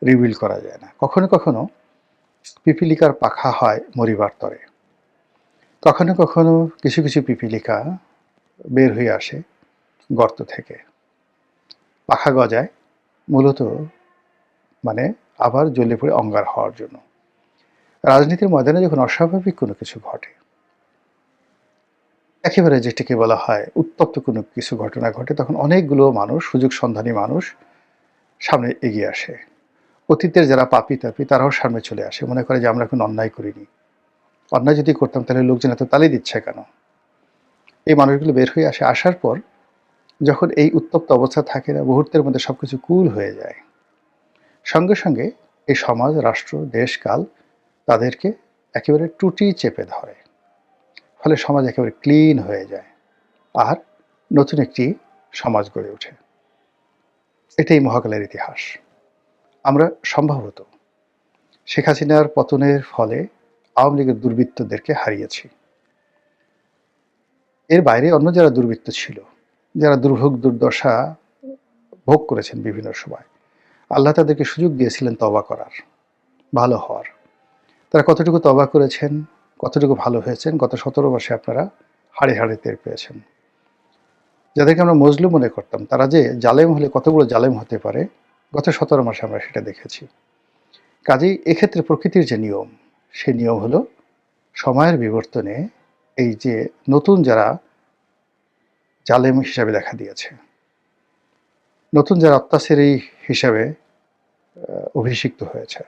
রিবিল্ড করা যায় না। কখনো কখনো পিপিলিকার পাখা হয় মরিবার তরে, কখনো কখনো কিছু কিছু পিপিলিকা বের হয়ে আসে গর্ত থেকে, পাখা গজায় মূলত মানে আবার জ্বলে পড়ে অঙ্গার হওয়ার জন্য। রাজনীতির ময়দানে যখন অস্বাভাবিক কোনো কিছু ঘটে, একেবারে যেটিকে বলা হয় উত্তপ্ত কোনো কিছু ঘটনা ঘটে, তখন অনেকগুলো মানুষ, সুযোগ সন্ধানী মানুষ সামনে এগিয়ে আসে। অতীতের যারা পাপী তাপী তারাও সামনে চলে আসে, মনে করে যে আমরা কোনো অন্যায় করিনি, অন্যায় যদি করতাম তাহলে লোকজন এত তালি দিচ্ছে কেন। এই মানুষগুলো বের হয়ে আসে। আসার পর যখন এই উত্তপ্ত অবস্থা থাকে না, মুহূর্তের মধ্যে সবকিছু কুল হয়ে যায়, সঙ্গে সঙ্গে এই সমাজ, রাষ্ট্র, দেশ, কাল তাদেরকে একেবারে টুটি চেপে ধরে। ফলে সমাজ একেবারে ক্লিন হয়ে যায়, আর নতুন একটি সমাজ গড়ে ওঠে। এটাই মহাকালের ইতিহাস। আমরা সম্ভবত শেখ হাসিনার পতনের ফলে আওয়ামী লীগের দুর্বৃত্তদেরকে হারিয়েছি। এর বাইরে অন্য যারা দুর্বৃত্ত ছিল, যারা দুর্ভোগ দুর্দশা ভোগ করেছেন বিভিন্ন সময়, আল্লাহ তাদেরকে সুযোগ দিয়েছিলেন তওবা করার, ভালো হওয়ার। তারা কতটুকু তওবা করেছেন, কতটুকু ভালো হয়েছেন, গত 17 মাসে আপনারা হাড়ে হাড়ে টের পেয়েছেন। যাদেরকে আমরা মজলুম মনে করতাম, তারা যে জালেম হলে কত বড় জালেম হতে পারে, গত 17 মাসে আমরা সেটা দেখেছি। কাজেই এক্ষেত্রে প্রকৃতির যে নিয়ম, সেই নিয়ম হলো সময়ের বিবর্তনে এই যে নতুন যারা জালেম হিসাবে দেখা দিয়েছে, নতুন যারা অত্যাচারী হিসাবে অভিষিক্ত হয়েছে,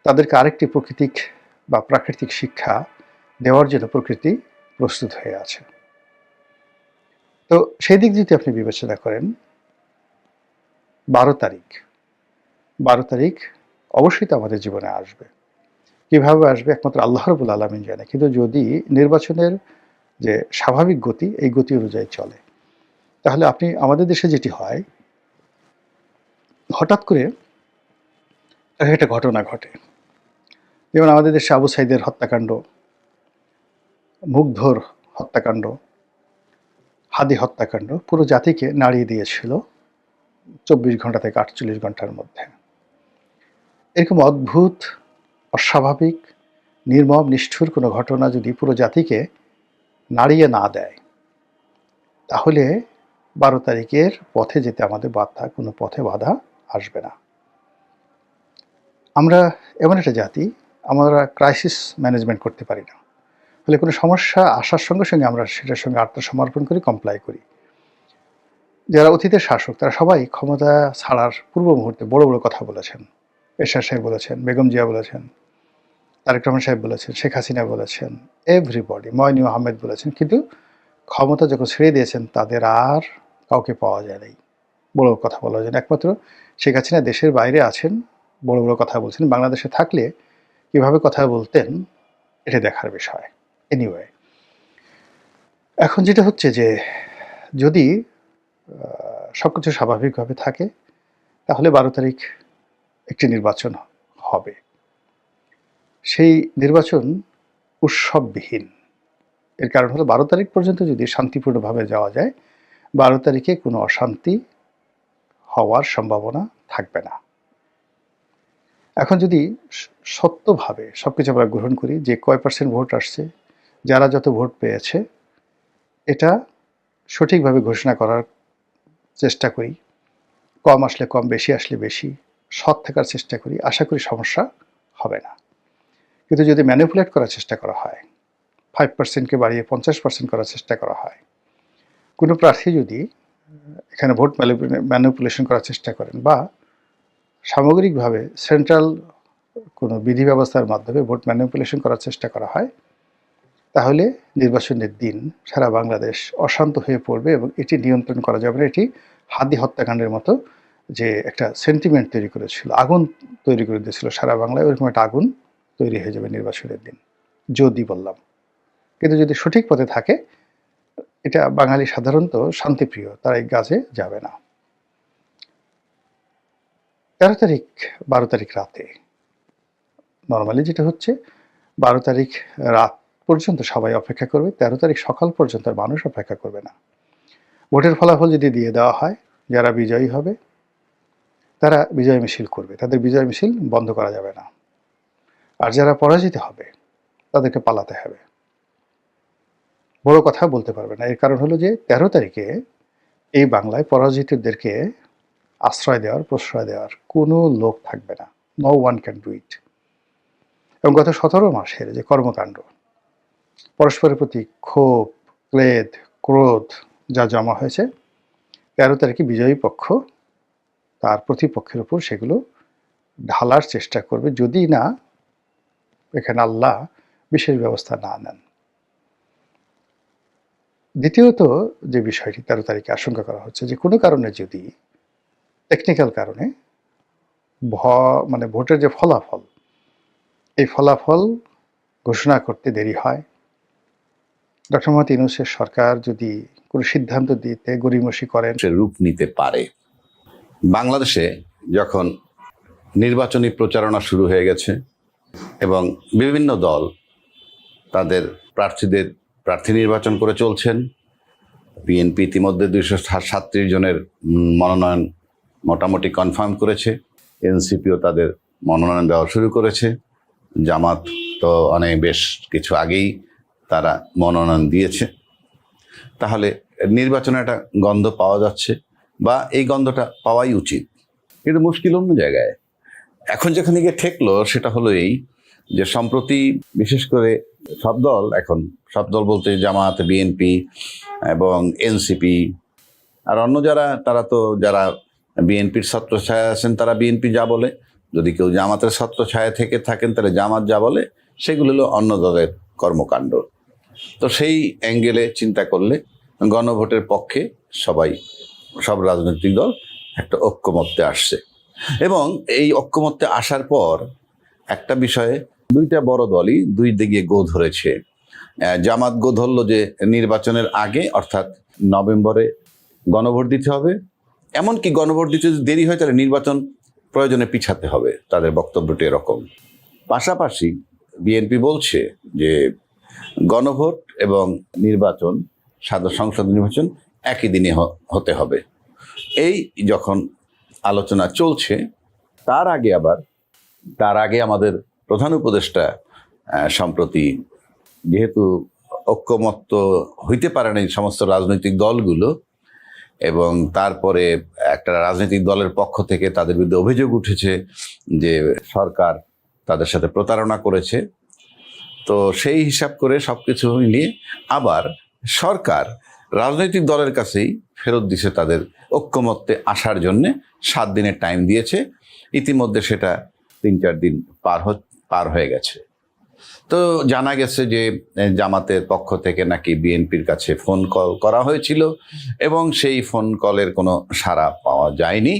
তাদেরকে আরেকটি প্রাকৃতিক শিক্ষা দেওয়ার জন্য প্রকৃতি প্রস্তুত হয়ে আছে। তো সেই দিক যদি আপনি বিবেচনা করেন, 12 তারিখ অবশ্যই তো আমাদের জীবনে আসবে। কিভাবে আসবে একমাত্র আল্লাহ রাব্বুল আলামিন জানে। কিন্তু যদি নির্বাচনের যে স্বাভাবিক গতি, এই গতি অনুযায়ী চলে, তাহলে আমাদের দেশে যেটি হয়, হঠাৎ করে একটা ঘটনা ঘটে। যেমন আমাদের দেশে আবু সাইদের হত্যাকাণ্ড, মুগ্ধর হত্যাকাণ্ড, হাদি হত্যাকাণ্ড পুরো জাতিকে নাড়িয়ে দিয়েছিল 24 ঘন্টা থেকে 48 ঘন্টার মধ্যে। এরকম অদ্ভুত, অস্বাভাবিক, নির্মম, নিষ্ঠুর কোনো ঘটনা যদি পুরো জাতিকে নাড়িয়ে না দেয়, তাহলে 12 তারিখের পথে যেতে আমাদের কোনো পথে বাধা আসবে না। আমরা এমন একটা জাতি, আমরা ক্রাইসিস ম্যানেজমেন্ট করতে পারি না। ফলে কোনো সমস্যা আসার সঙ্গে সঙ্গে আমরা সেটার সঙ্গে আত্মসমর্পণ করি, কমপ্লাই করি। যারা অতীতের শাসক, তারা সবাই ক্ষমতা ছাড়ার পূর্ব মুহূর্তে বড় বড় কথা বলেছেন। এরশাদ সাহেব বলেছেন, বেগম জিয়া বলেছেন, তারেক রহমান সাহেব বলেছেন, শেখ হাসিনা বলেছেন, এভরিবডি, ময়নূর আহমেদ বলেছেন। কিন্তু ক্ষমতা যখন ছেড়ে দিয়েছেন, তাদের আর কাউকে পাওয়া যায় নাই বড় কথা বলা যায় না। একমাত্র শেখ হাসিনা দেশের বাইরে আছেন, বড় বড় কথা বলছেন, বাংলাদেশে থাকলে কিভাবে কথা বলতেন এটা দেখার বিষয়। এনিওয়ে, এখন যেটা হচ্ছে যে যদি সবকিছু স্বাভাবিকভাবে থাকে তাহলে 12 তারিখ একটি নির্বাচন হবে। সেই নির্বাচন উৎসববিহীন। এর কারণ হলো 12 তারিখ পর্যন্ত যদি শান্তিপূর্ণভাবে যাওয়া যায়, 12 তারিখে কোনো অশান্তি হওয়ার সম্ভাবনা থাকবে না। এখন যদি সত্যভাবে সবকিছু আমরা গ্রহণ করি যে কয় পার্সেন্ট ভোট আসছে, যারা যত ভোট পেয়েছে, এটা সঠিকভাবে ঘোষণা করার চেষ্টা করি, কম আসলে কম, বেশি আসলে বেশি, সৎ থাকার চেষ্টা করি, আশা করি সমস্যা হবে না। কিন্তু যদি ম্যানিপুলেট করার চেষ্টা করা হয়, 5%কে বাড়িয়ে 50% করার চেষ্টা করা হয়, কোনো প্রার্থী যদি এখানে ভোট ম্যানিপুলেশন করার চেষ্টা করেন বা সামগ্রিকভাবে সেন্ট্রাল কোনো বিধি ব্যবস্থার মাধ্যমে ভোট ম্যানিপুলেশন করার চেষ্টা করা হয়, তাহলে নির্বাচনের দিন সারা বাংলাদেশ অশান্ত হয়ে পড়বে এবং এটি নিয়ন্ত্রণ করা যাবে না। এটি হাদি হত্যাকাণ্ডের মতো যে একটা সেন্টিমেন্ট তৈরি করেছিল, আগুন তৈরি করে দিয়েছিল সারা বাংলায়, ওইরকম একটা আগুন তৈরি হয়ে যাবে নির্বাচনের দিন, যদি বললাম। কিন্তু যদি সঠিক পথে থাকে, এটা বাঙালি সাধারণত শান্তিপ্রিয়, তারা এই কাজে যাবে না। 13 তারিখ 12 তারিখ রাতে নর্মালি যেটা হচ্ছে, 12 তারিখ রাত পর্যন্ত সবাই অপেক্ষা করবে, 13 তারিখ সকাল পর্যন্ত আর মানুষ অপেক্ষা করবে না। ভোটের ফলাফল যদি দিয়ে দেওয়া হয়, যারা বিজয়ী হবে তারা বিজয় মিছিল করবে, তাদের বিজয় মিছিল বন্ধ করা যাবে না। আর যারা পরাজিত হবে তাদেরকে পালাতে হবে, বড় কথা বলতে পারবে না। এর কারণ হলো যে 13 তারিখে এই বাংলায় পরাজিতদেরকে আশ্রয় দেওয়ার, প্রশ্রয় দেওয়ার কোনো লোক থাকবে না। No one can do it. এবং গত 17 মাসের যে কর্মকাণ্ড, পরস্পরের প্রতি ক্ষোভ, ক্লেদ, ক্রোধ যা জমা হয়েছে, 13 তারিখে বিজয়ী পক্ষ তার প্রতিপক্ষের উপর সেগুলো ঢালার চেষ্টা করবে, যদি না এখানে আল্লাহ বিশেষ ব্যবস্থা না নেন। দ্বিতীয়ত যে বিষয়টি 13 তারিখে আশঙ্কা করা হচ্ছে, যে কোনো কারণে যদি টেকনিক্যাল কারণে ভোটের যে ফলাফল, এই ফলাফল ঘোষণা করতে দেরি হয়, ডক্টর মোহাম্মদ ইউনূসের সরকার যদি কোনো সিদ্ধান্ত দিতে গড়িমসি করেন, রূপ নিতে পারে। বাংলাদেশে যখন নির্বাচনী প্রচারণা শুরু হয়ে গেছে এবং বিভিন্ন দল তাদের প্রার্থী নির্বাচন করে চলছেন, বিএনপি ইতিমধ্যে 237 জনের মনোনয়ন মোটামুটি কনফার্ম করেছে, এনসিপিও তাদের মনোনয়ন দেওয়া শুরু করেছে, জামাত তো বেশ কিছু আগেই তারা মনোনয়ন দিয়েছে। তাহলে নির্বাচনে একটা গন্ধ পাওয়া যাচ্ছে, বা এই গন্ধটা পাওয়াই উচিত। কিন্তু মুশকিল অন্য জায়গায়। এখন যেখানে গিয়ে ঠেকলো সেটা হলো এই যে সম্প্রতি বিশেষ করে সব দল বলতে জামাত, বিএনপি এবং এনসিপি আর অন্য যারা বিএনপির ছত্রছায়া আছেন তারা বিএনপি যা বলে, যদি কেউ জামাতের ছত্রছায়া থেকে থাকেন তাহলে জামাত যা বলে, সেগুলো হলো অন্য দলের কর্মকাণ্ড। তো সেই অ্যাঙ্গেলে চিন্তা করলে গণভোটের পক্ষে সব রাজনৈতিক দল একটা ঐক্যমত্যে আসছে, এবং এই ঐক্যমত্যে আসার পর একটা বিষয়ে দুইটা বড় দলই দুই দিকে গো ধরেছে। জামাত গো ধরল যে নির্বাচনের আগে অর্থাৎ নভেম্বরে গণভোট দিতে হবে, এমনকি গণভোট দিতে যদি দেরি হয় তাহলে নির্বাচন প্রয়োজনে পিছাতে হবে, তাদের বক্তব্যটি এরকম। পাশাপাশি বিএনপি বলছে যে গণভোট এবং নির্বাচন, সংসদ নির্বাচন একই দিনে হতে হবে। এই যখন আলোচনা চলছে, তার আগে আমাদের প্রধান উপদেষ্টা সম্প্রতি, যেহেতু ঐক্যমত্য হইতে পারে না এই সমস্ত রাজনৈতিক দলগুলো, এবং তারপরে একটা রাজনৈতিক দলের পক্ষ থেকে তাদের বিরুদ্ধে অভিযোগ উঠেছে যে সরকার তাদের সাথে প্রতারণা করেছে, তো সেই হিসাব করে সবকিছু মিলিয়ে আবার সরকার রাজনৈতিক দলের কাছেই ফেরত দিছে তাদের ঐক্যমত্যে আসার জন্যে 7 দিনের টাইম দিয়েছে। ইতিমধ্যে সেটা 3-4 দিন পার হয়ে গেছে। তো জানা গেছে যে জামাতের পক্ষ থেকে নাকি বিএনপির কাছে ফোন কল করা হয়েছিল এবং সেই ফোন কলের কোনো সাড়া পাওয়া যায়নি,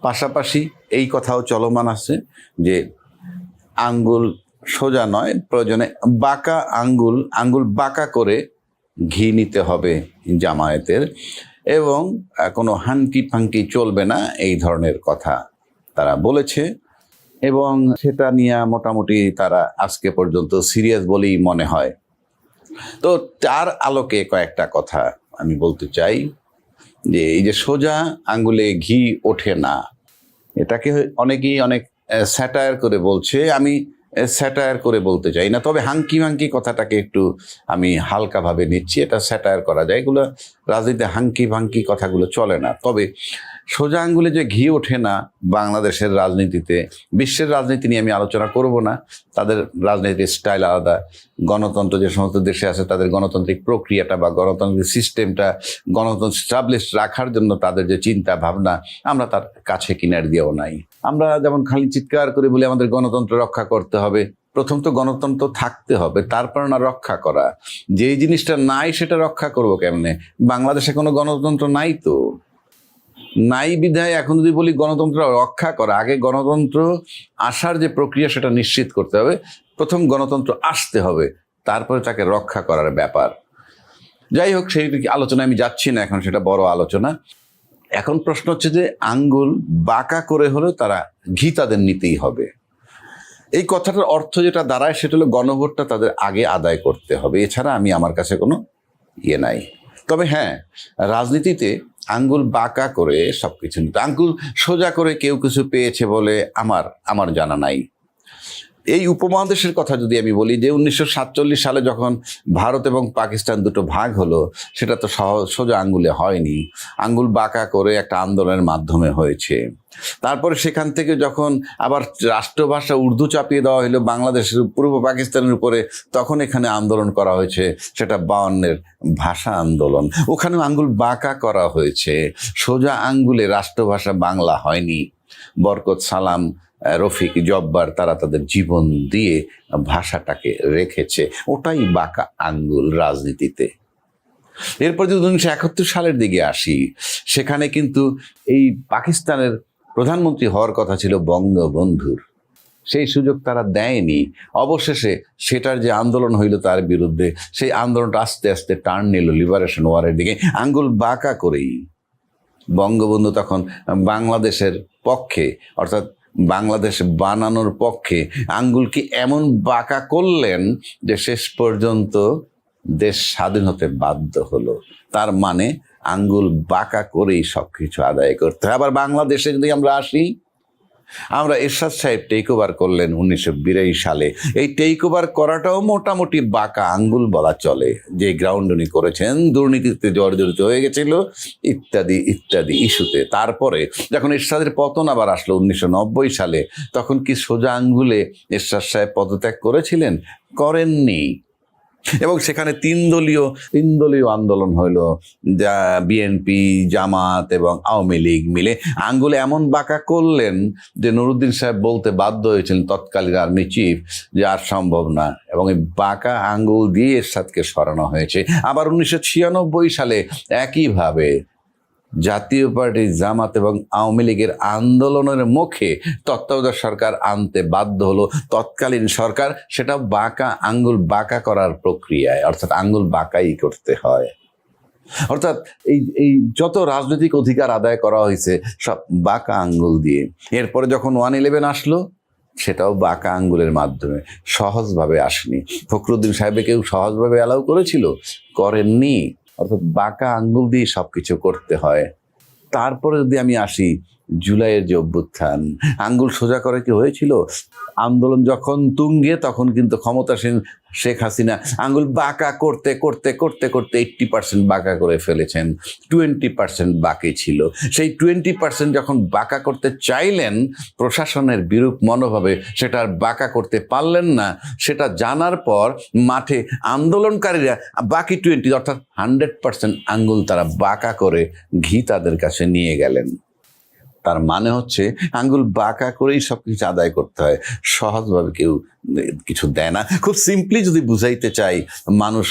পাশাপাশি এই কথাও চলমান আছে যে আঙ্গুল সোজা নয়, প্রয়োজনে বাঁকা আঙ্গুল বাঁকা করে ঘি নিতে হবে জামায়াতের, এবং কোনো হাঙ্কি ফাঙ্কি চলবে না, এই ধরনের কথা তারা বলেছে। এবং সেটা নিয়ে মোটামুটি তারা আজকে পর্যন্ত সিরিয়াস বলেই মনে হয়। তো তার আলোকে কয়েকটা কথা আমি বলতে চাই যে এই যে সোজা আঙ্গুলে ঘি ওঠে না, এটাকে অনেকেই অনেক স্যাটায়ার করে বলছে। আমি স্যাটায়ার করে বলতে চাই না, তবে হাঙ্কি মাঙ্কি কথাটাকে একটু আমি হালকাভাবে নিচ্ছি। এটা স্যাটায়ার করা যায়, এগুলো রাজনীতিতে হাঙ্কি ভাঙ্কি কথাগুলো চলে না। তবে সোজা আঙ্গুলে যে ঘি ওঠে না বাংলাদেশের রাজনীতিতে, বিশ্বের রাজনীতি নিয়ে আমি আলোচনা করব না, তাদের রাজনীতির স্টাইল আলাদা। গণতন্ত্র যে সমস্ত দেশে আছে তাদের গণতান্ত্রিক প্রক্রিয়াটা বা গণতান্ত্রিক সিস্টেমটা, গণতন্ত্র স্টাবলিশ রাখার জন্য তাদের যে চিন্তা ভাবনা, আমরা তার কাছে কিনার দিয়েও নাই। আমরা যেমন খালি চিৎকার করে বলি আমাদের গণতন্ত্র রক্ষা করতে হবে, প্রথম তো গণতন্ত্র থাকতে হবে, তারপর না রক্ষা করা। যেই জিনিসটা নাই সেটা রক্ষা করবো কেমনে? বাংলাদেশে কোনো গণতন্ত্র নাই, তো নাই বিধায় এখন যদি বলি গণতন্ত্র রক্ষা করা, আগে গণতন্ত্র আসার যে প্রক্রিয়া সেটা নিশ্চিত করতে হবে। প্রথম গণতন্ত্র আসতে হবে, তারপরে তাকে রক্ষা করার ব্যাপার। যাই হোক, সেই আলোচনায় আমি যাচ্ছি না, এখন সেটা বড় আলোচনা। এখন প্রশ্ন হচ্ছে যে আঙ্গুল বাঁকা করে হলেও তারা ঘি তাদের নিতেই হবে। এই কথাটার অর্থ যেটা দাঁড়ায় সেটা হলো গণভোটটা তাদের আগে আদায় করতে হবে, এছাড়া আমার কাছে কোনো ইয়ে নাই। তবে হ্যাঁ, রাজনীতিতে আঙ্গুল বাঁকা করে সবকিছু নিতে, আঙ্গুল সোজা করে কেউ কিছু পেয়েছে বলে আমার জানা নাই। এই উপমহাদেশের কথা যদি আমি বলি, যে 1947 সালে যখন ভারত এবং পাকিস্তান দুটো ভাগ হলো, সেটা তো সোজা আঙ্গুলে হয়নি, আঙ্গুল বাঁকা করে একটা আন্দোলনের মাধ্যমে হয়েছে। তারপরে সেখান থেকে যখন আবার রাষ্ট্রভাষা উর্দু চাপিয়ে দেওয়া হলো বাংলাদেশের পূর্ব পাকিস্তানের উপরে, তখন এখানে আন্দোলন করা হয়েছে, সেটা 52-এর ভাষা আন্দোলন। ওখানে আঙ্গুল বাঁকা করা হয়েছে, সোজা আঙ্গুলে রাষ্ট্রভাষা বাংলা হয়নি। বরকত সালাম, রফিক, জব্বার তারা তাদের জীবন দিয়ে ভাষাটাকে রেখেছে, ওটাই বাঁকা আঙ্গুল রাজনীতিতে। এরপর যদি 1971 সালের দিকে আসি, সেখানে কিন্তু এই পাকিস্তানের প্রধানমন্ত্রী হওয়ার কথা ছিল বঙ্গবন্ধুর, সেই সুযোগ তারা দেয়নি। অবশেষে সেটার যে আন্দোলন হইল তার বিরুদ্ধে, সেই আন্দোলনটা আস্তে আস্তে টার্ন নিল লিবারেশন ওয়ারের দিকে, আঙ্গুল বাঁকা করেই। বঙ্গবন্ধু তখন বাংলাদেশের পক্ষে, অর্থাৎ বাংলাদেশ বানানোর পক্ষে আঙ্গুলকে এমন বাঁকা করলেন যে শেষ পর্যন্ত দেশ স্বাধীন হতে বাধ্য হলো। তার মানে আঙ্গুল বাঁকা করেই সবকিছু আদায় করতে হয়। আবার বাংলাদেশে যদি আমরা আসি, আমরা এরশাদ সাহেব টেক ওভার করলেন 1982 সালে। এই টেক ওভার করাটাও মোটামুটি বাঁকা আঙ্গুল বলা চলে, যে গ্রাউন্ড উনি করেছেন, দুর্নীতিতে জর্জরিত হয়ে গেছিল ইত্যাদি ইত্যাদি ইস্যুতে। তারপরে যখন এরশাদের পতন আবার আসলো 1990 সালে, তখন কি সোজা আঙ্গুলে এরশাদ সাহেব পদত্যাগ করেছিলেন? করেননি। এবং সেখানে তিন দলীয় আন্দোলন হইলো, বিএনপি, জামাত এবং আওয়ামী লীগ মিলে আঙ্গুলে এমন বাঁকা করলেন যে নুরুদ্দিন সাহেব বলতে বাধ্য হয়েছিলেন, তৎকালীন আর্মি চিফ, যে আর সম্ভব না, এবং এই বাঁকা আঙ্গুল দিয়ে এরশাদকে সরানো হয়েছে। আবার 1996 সালে একইভাবে জাতীয় পার্টি, জামাত এবং আওয়ামী লীগের আন্দোলনের মুখে তত্ত্বাবধায়ক সরকার আনতে বাধ্য হলো তৎকালীন সরকার, সেটা বাঁকা আঙ্গুল বাঁকা করার প্রক্রিয়ায়, অর্থাৎ আঙ্গুল বাঁকাই করতে হয়। অর্থাৎ এই যত রাজনৈতিক অধিকার আদায় করা হয়েছে সব বাঁকা আঙ্গুল দিয়ে। এরপরে যখন 111 আসলো, সেটাও বাঁকা আঙ্গুলের মাধ্যমে, সহজভাবে আসেনি। ফখরুদ্দিন সাহেবকে কেউ সহজভাবে অ্যালাউ করেছিল? করেননি। অর্থাৎ বাঁকা আঙ্গুল দিয়ে সবকিছু করতে হয়। তারপরে যদি আমি আসি জুলাইয়ের যে অভ্যুত্থান, আঙ্গুল সোজা করে কি হয়েছিল? আন্দোলন যখন তুঙ্গে, তখন কিন্তু ক্ষমতাসীন শেখ হাসিনা আঙ্গুল বাঁকা করতে করতে করতে করতে 80% বাঁকা করে ফেলেছেন, 20% বাকি ছিল। সেই 20% যখন বাঁকা করতে চাইলেন, প্রশাসনের বিরূপ মনোভাবে সেটা আর বাঁকা করতে পারলেন না। সেটা জানার পর মাঠে আন্দোলনকারীরা বাকি 20, অর্থাৎ 100% আঙ্গুল তারা বাঁকা করে ঘি তাদের কাছে নিয়ে গেলেন। তার মানে হচ্ছে আঙ্গুল বাঁকা করেই সবকিছু আদায় করতে হয়, সহজভাবে কেউ কিছু দেয় না। খুব সিম্পলি যদি বুঝাইতে চাই, মানুষ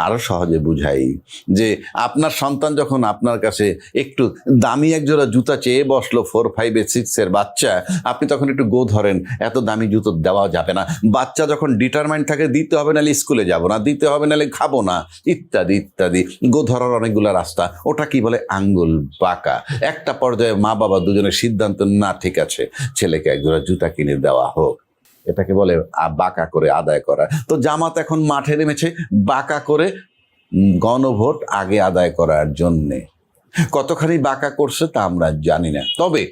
আরো সহজে বুঝাই যে আপনার সন্তান যখন আপনার কাছে একটু দামি এক জোড়া জুতা চেয়ে বসলো 4, 5, 6 বাচ্চা, আপনি তখন একটু গো ধরেন, এত দামি জুতো দেওয়া যাবে না। বাচ্চা যখন ডিটারমাইন্ড থাকে দিতে হবে নাহলে স্কুলে যাব না, দিতে হবে নাহলে খাবো না, ইত্যাদি ইত্যাদি, গো ধরার অনেকগুলো রাস্তা। ওটা কি বলে? আঙ্গুল বাঁকা। একটা পর্যায়ে মা বাবা দুজনের সিদ্ধান্ত, না ঠিক আছে ছেলেকে এক জোড়া জুতা কিনে দেওয়া হোক, এটাকে বলে বাঁকা করে আদায় করা। তো জামাত এখন মাঠে নেমেছে বাঁকা করে গণভোট আগে আদায় করার জন্যে। কতখানি বাঁকা করছে তা আমরা জানি না, তবে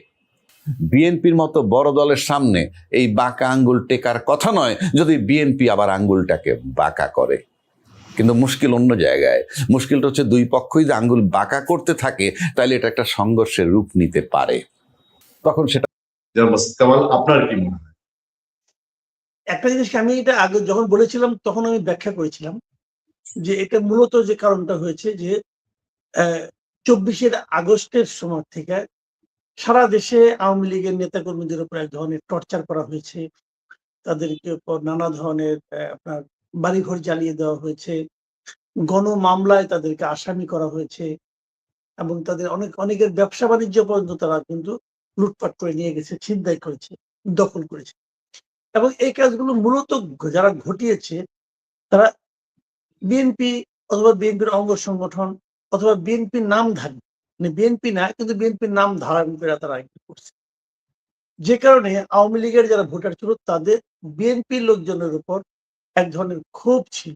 বিএনপির মতো বড় দলের সামনে এই বাঁকা আঙ্গুল টেকার কথা নয় যদি বিএনপি আবার আঙ্গুলটাকে বাঁকা করে। কিন্তু মুশকিল অন্য জায়গায়। মুশকিলটা হচ্ছে দুই পক্ষই যে আঙ্গুল বাঁকা করতে থাকে, তাহলে এটা একটা সংঘর্ষের রূপ নিতে পারে। তখন সেটা কামাল, আপনার কি মনে হয়? একটা জিনিসকে আমি এটা আগে যখন বলেছিলাম তখন আমি ব্যাখ্যা করেছিলাম যে এটা মূলত যে কারণটা হয়েছে যে 24 আগস্টের সময় থেকে সারা দেশে আওয়ামী লীগের নেতাকর্মীদের উপর এক ধরনের টর্চার করা হয়েছে, তাদেরকে উপর নানা ধরনের আপনার বাড়িঘর জ্বালিয়ে দেওয়া হয়েছে, গণ মামলায় তাদেরকে আসামি করা হয়েছে এবং তাদের অনেকের ব্যবসা বাণিজ্য পর্যন্ত তারা কিন্তু লুটপাট করে নিয়ে গেছে, ছিনতাই করেছে, দখল করেছে। এবং এই কাজগুলো মূলত যারা ঘটিয়েছে তারা বিএনপি অথবা বিএনপির অঙ্গ সংগঠন অথবা বিএনপির নামধারী, মানে বিএনপি না কিন্তু বিএনপির নাম ধারণ করে তারা করছে। যে কারণে আওয়ামী লীগের যারা ভোটার ছিল তাদের বিএনপির লোকজনের উপর এক ধরনের ক্ষোভ ছিল,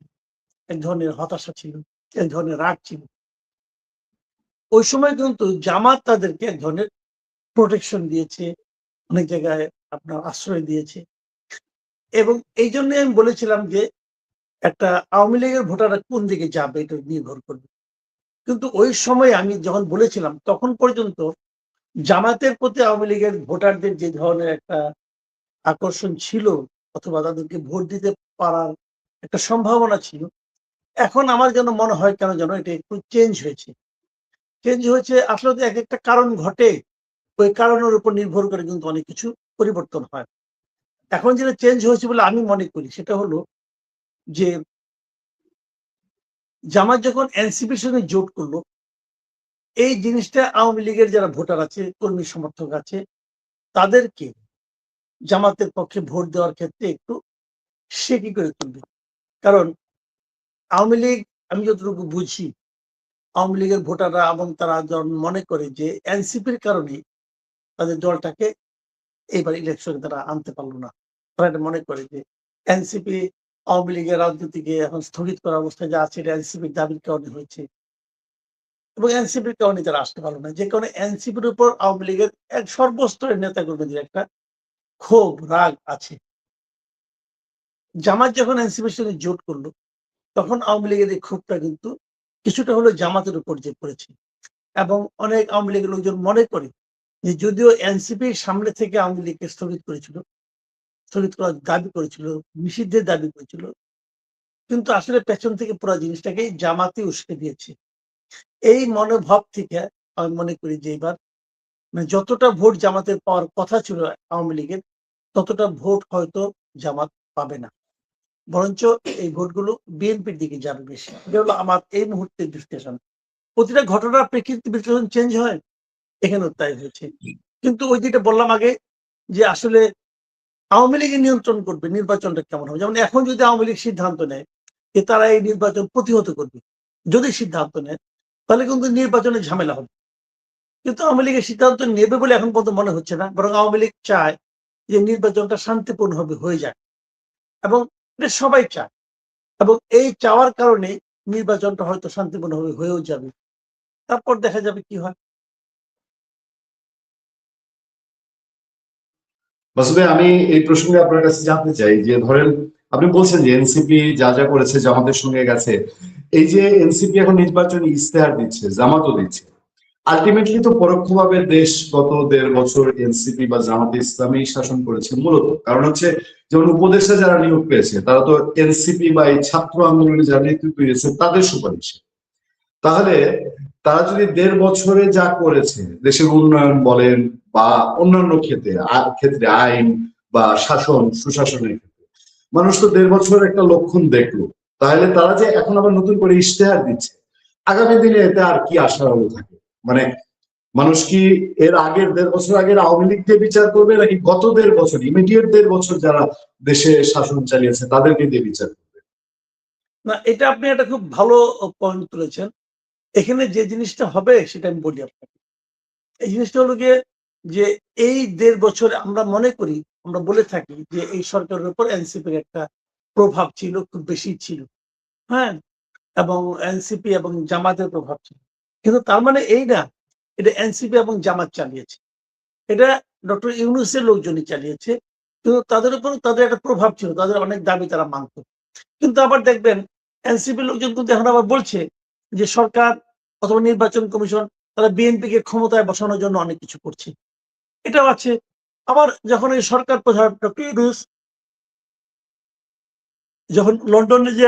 এক ধরনের হতাশা ছিল, এক ধরনের রাগ ছিল। ওই সময় কিন্তু জামাত তাদেরকে এক ধরনের প্রোটেকশন দিয়েছে, অনেক জায়গায় আপনার আশ্রয় দিয়েছে। এবং এই জন্য আমি বলেছিলাম যে একটা আওয়ামী লীগের ভোটাররা কোন দিকে যাবে এটা নির্ভর করবে। কিন্তু ওই সময় আমি যখন বলেছিলাম তখন পর্যন্ত জামাতের প্রতি আওয়ামী লীগের ভোটারদের যে ধরনের একটা আকর্ষণ ছিল অথবা তাদেরকে ভোট দিতে পারার একটা সম্ভাবনা ছিল, এখন আমার যেন মনে হয় কেন যেন এটা একটু চেঞ্জ হয়েছে। আসলে তো এক একটা কারণ ঘটে, ওই কারণের উপর নির্ভর করে কিন্তু অনেক কিছু পরিবর্তন হয়। এখন যেটা চেঞ্জ হয়েছে বলে আমি মনে করি সেটা হলো যে জামাত যখন এনসিপির সঙ্গে জোট করলো, এই জিনিসটা আওয়ামী লীগের যারা ভোটার আছে, কর্মী সমর্থক আছে, তাদেরকে জামাতের পক্ষে ভোট দেওয়ার ক্ষেত্রে একটু সে কি করে তুলবে। কারণ আওয়ামী লীগ, আমি যতটুকু বুঝি, আওয়ামী লীগের ভোটাররা এবং তারা যখন মনে করে যে এনসিপির কারণে তাদের দলটাকে এইবার ইলেকশনে তারা আনতে পারলো না, তারা এটা মনে করে যে এনসিপি আওয়ামী লীগের রাজনীতিকে এখন স্থগিত করার অবস্থায় যা আছে এটা এনসিপির দাবির কারণে হয়েছে এবং এনসিপির কারণে তারা আসতে পারলো না। যে কারণে এনসিপির উপর আওয়ামী লীগের এক সর্বস্তরের নেতাকর্মীদের একটা ক্ষোভ রাগ আছে। জামাত যখন এনসিপির সঙ্গে জোট করলো তখন আওয়ামী লীগের এই ক্ষোভটা কিন্তু কিছুটা হলো জামাতের উপর যে পড়েছে। এবং অনেক আওয়ামী লীগের লোকজন মনে করে যে যদিও এনসিপি সামনে থেকে আওয়ামী লীগকে স্থগিত করার দাবি করেছিল, নিষিদ্ধের দাবি করেছিল, কিন্তু আসলে পেছন থেকে পুরো জিনিসটাকে জামাতে উস্কে দিয়েছে। এই মনোভাব থেকে আমি মনে করি যে এবার মানে যতটা ভোট জামাতের পাওয়ার কথা ছিল আওয়ামী লীগের, ততটা ভোট হয়তো জামাত পাবে না, বরঞ্চ এই ভোটগুলো বিএনপির দিকে যাবে বেশি। এটা হলো আমার এই মুহূর্তের বিশ্লেষণ। প্রতিটা ঘটনার প্রেক্ষিতে বিশ্লেষণ চেঞ্জ হয়, এখানেও তাই হয়েছে। কিন্তু ওই যেটা বললাম আগে যে আসলে আওয়ামী লীগের নিয়ন্ত্রণ করবে নির্বাচনটা কেমন হবে। যেমন এখন যদি আওয়ামী লীগ সিদ্ধান্ত নেয় যে তারা এই নির্বাচন প্রতিহত করবে, যদি সিদ্ধান্ত নেয় তাহলে কিন্তু নির্বাচনে ঝামেলা হবে। কিন্তু আওয়ামী লীগের সিদ্ধান্ত নেবে বলে এখন পর্যন্ত মনে হচ্ছে না, বরং আওয়ামী লীগ চায় যে নির্বাচনটা শান্তিপূর্ণভাবে হয়ে যায় এবং এটা সবাই চায় এবং এই চাওয়ার কারণে নির্বাচনটা হয়তো শান্তিপূর্ণভাবে হয়েও যাবে। তারপর দেখা যাবে কি হয়। মাসুদ ভাই, আমি এই প্রসঙ্গে আপনার কাছে জানতে চাই যে ধরেন আপনি বলছেন যে এনসিপি যা যা করেছে জামাতের সঙ্গে গেছে, এই যে এনসিপি এখন নির্বাচনী ইশতেহার দিচ্ছে, জামাতও দিচ্ছে, আলটিমেটলি তো পরোক্ষভাবে দেশ গত 1.5 বছর এনসিপি বা জামাতে ইসলামী শাসন করেছে মূলত। কারণ হচ্ছে যেমন উপদেষ্টা যারা নিয়োগ পেয়েছে তারা তো এনসিপি বা এই ছাত্র আন্দোলনে যারা নেতৃত্ব দিয়েছে তাদের সুপারিশে। তাহলে তারা যদি 1.5 বছরে যা করেছে, দেশের উন্নয়ন বলেন বা অন্যান্য ক্ষেত্রে আইন বা শাসন সুশাসনের ক্ষেত্রে, মানুষ তো 1.5 বছর একটা লক্ষণ দেখলো। তাহলে তারা যে এখন আবার নতুন করে ইশতেহার দিচ্ছে, আগামী দিনে এতে আর কি আশার আলো থাকে? মানে মানুষ কি এর আগের 1.5 বছর আগের আওয়ামী লীগ দিয়ে বিচার করবে, নাকি গত 1.5 বছর, ইমিডিয়েট 1.5 বছর যারা দেশে শাসন চালিয়েছে তাদেরকে দিয়ে বিচার করবে? না, এটা আপনি একটা খুব ভালো পয়েন্ট তুলেছেন। এখানে যে জিনিসটা হবে সেটা আমি বলি আপনাকে। এই জিনিসটা হলো গিয়ে যে এই 1.5 বছর আমরা মনে করি, আমরা বলে থাকি যে এই সরকারের উপর এনসিপির একটা প্রভাব ছিল, খুব বেশি ছিল। হ্যাঁ? এবং এনসিপি এবং জামাতের প্রভাব ছিল। কিন্তু তার মানে এই না, এটা এনসিপি এবং জামাত চালিয়েছে। এটা ডক্টর ইউনূসের লোকজনই চালিয়েছে। কিন্তু তাদের উপর তাদের একটা প্রভাব ছিল। তাদের অনেক দাবি তারা মানত। কিন্তু আবার দেখবেন এনসিপির লোকজন কিন্তু এখন আবার বলছে যে সরকার অথবা নির্বাচন কমিশন তারা বিএনপিকে ক্ষমতায় বসানোর জন্য অনেক কিছু করছে। এটাও আছে। আবার যখন এই সরকার প্রধান ডক্টর ইউনূস যখন লন্ডনে যে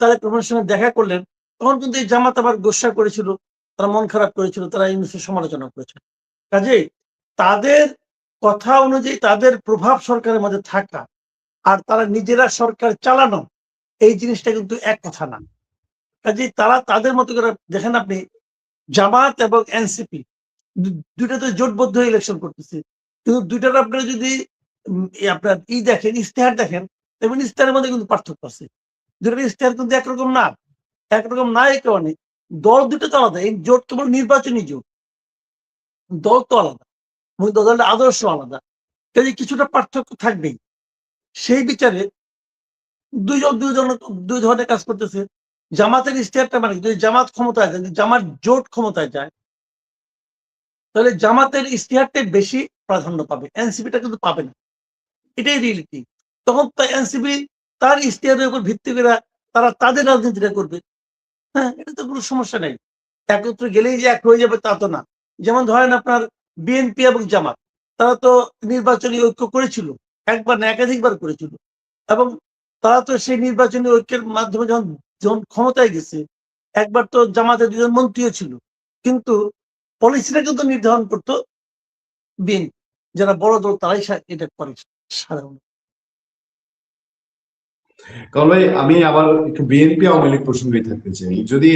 তারেক রহমানের সঙ্গে দেখা করলেন, তখন কিন্তু এই জামাত আবার গোস্সা করেছিল, তারা মন খারাপ করেছিল, তারা ইউনূসের সমালোচনা করেছিল। কাজেই তাদের কথা অনুযায়ী তাদের প্রভাব সরকারের মধ্যে থাকা আর তারা নিজেরা সরকার চালানো, এই জিনিসটা কিন্তু এক কথা না। কাজেই তারা তাদের মতো করে দেখেন আপনি জামাত এবং এনসিপি দুইটা তো জোটবদ্ধ হয়ে ইলেকশন করতেছে। কিন্তু দুইটার আপনারা যদি আপনার দেখেন, ইশতেহার দেখেন, দেখবেন ইশতেহারের মধ্যে কিন্তু পার্থক্য আছে। দুইটার ইশতেহার কিন্তু একরকম না। একরকম না এই কারণে দল দুটো তো আলাদা। এই জোট কেবল নির্বাচনী জোট। দল তো আলাদা এবং দলের আদর্শ আলাদা। কাজে কিছুটা পার্থক্য থাকবেই। সেই বিচারে দুই ধরনের কাজ করতেছে। জামাতের ইশতেহারটা মানে যদি জামাত ক্ষমতায় যায়, যদি জামাত জোট ক্ষমতায় যায়, তাহলে জামাতের ইশতেহারটাই বেশি প্রাধান্য পাবে। এনসিপিটা কিন্তু পাবে না। এটাই রিয়েলিটি। তখন তো এনসিপি তার ইশতেহারের উপর ভিত্তি করে তারা তাদের রাজনীতিটা করবে। হ্যাঁ, এটা তো কোনো সমস্যা নেই। একত্রে গেলেই যে এক হয়ে যাবে তা তো না। যেমন ধরেন আপনার বিএনপি এবং জামাত, তারা তো নির্বাচনী ঐক্য করেছিল। একবার না একাধিকবার করেছিল। এবং তারা তো সেই নির্বাচনী ঐক্যের মাধ্যমে যখন যখন ক্ষমতায় গেছে, একবার তো জামাতের 2 জন মন্ত্রীও ছিল। কিন্তু পলিসিটা কিন্তু নির্ধারণ করতো বিএনপি। যারা বড় দল তারাই এটা করে সাধারণত। কারণ ভাই, আমি আবার একটু বিএনপি আওয়ামী লীগ প্রসঙ্গে থাকতে চাই। যদি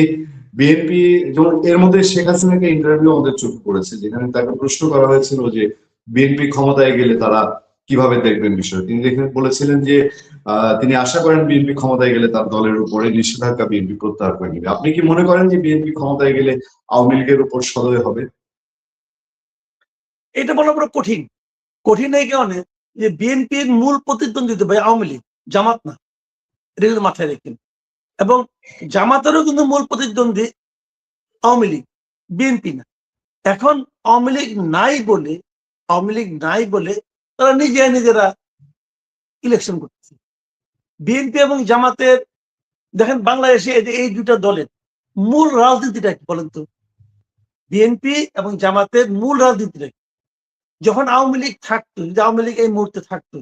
বিএনপি, যেমন এর মধ্যে শেখ হাসিনাকে ইন্টারভিউ আমাদের চোখ পড়েছে, যেখানে তাকে প্রশ্ন করা হয়েছিল যে বিএনপি ক্ষমতায় গেলে তারা কিভাবে দেখবেন বিষয়। তিনি যেখানে বলেছিলেন যে তিনি আশা করেন বিএনপি ক্ষমতায় গেলে তার দলের উপরে নিষেধাজ্ঞা বিএনপি প্রত্যাহার করে নেবে। আপনি কি মনে করেন যে বিএনপি ক্ষমতায় গেলে আওয়ামী লীগের উপর সদয় হবে? এটা বলা বড় কঠিন। কঠিন এই কারণে যে বিএনপির মূল প্রতিদ্বন্দ্বী তো ভাই আওয়ামী লীগ, জামাত না। এটা কিন্তু মাথায় রাখেন। এবং জামাতেরও কিন্তু মূল প্রতিদ্বন্দ্বী আওয়ামী লীগ, বিএনপি না। এখন আওয়ামী লীগ নাই বলে তারা নিজেরা ইলেকশন করতেছে। বিএনপি এবং জামাতের দেখেন বাংলাদেশে এই দুটা দলের মূল রাজনীতিটা কি বলেন তো? বিএনপি এবং জামাতের মূল রাজনীতিটা কি? যখন আওয়ামী লীগ থাকতো, যদি আওয়ামী লীগ এই মুহূর্তে থাকতো,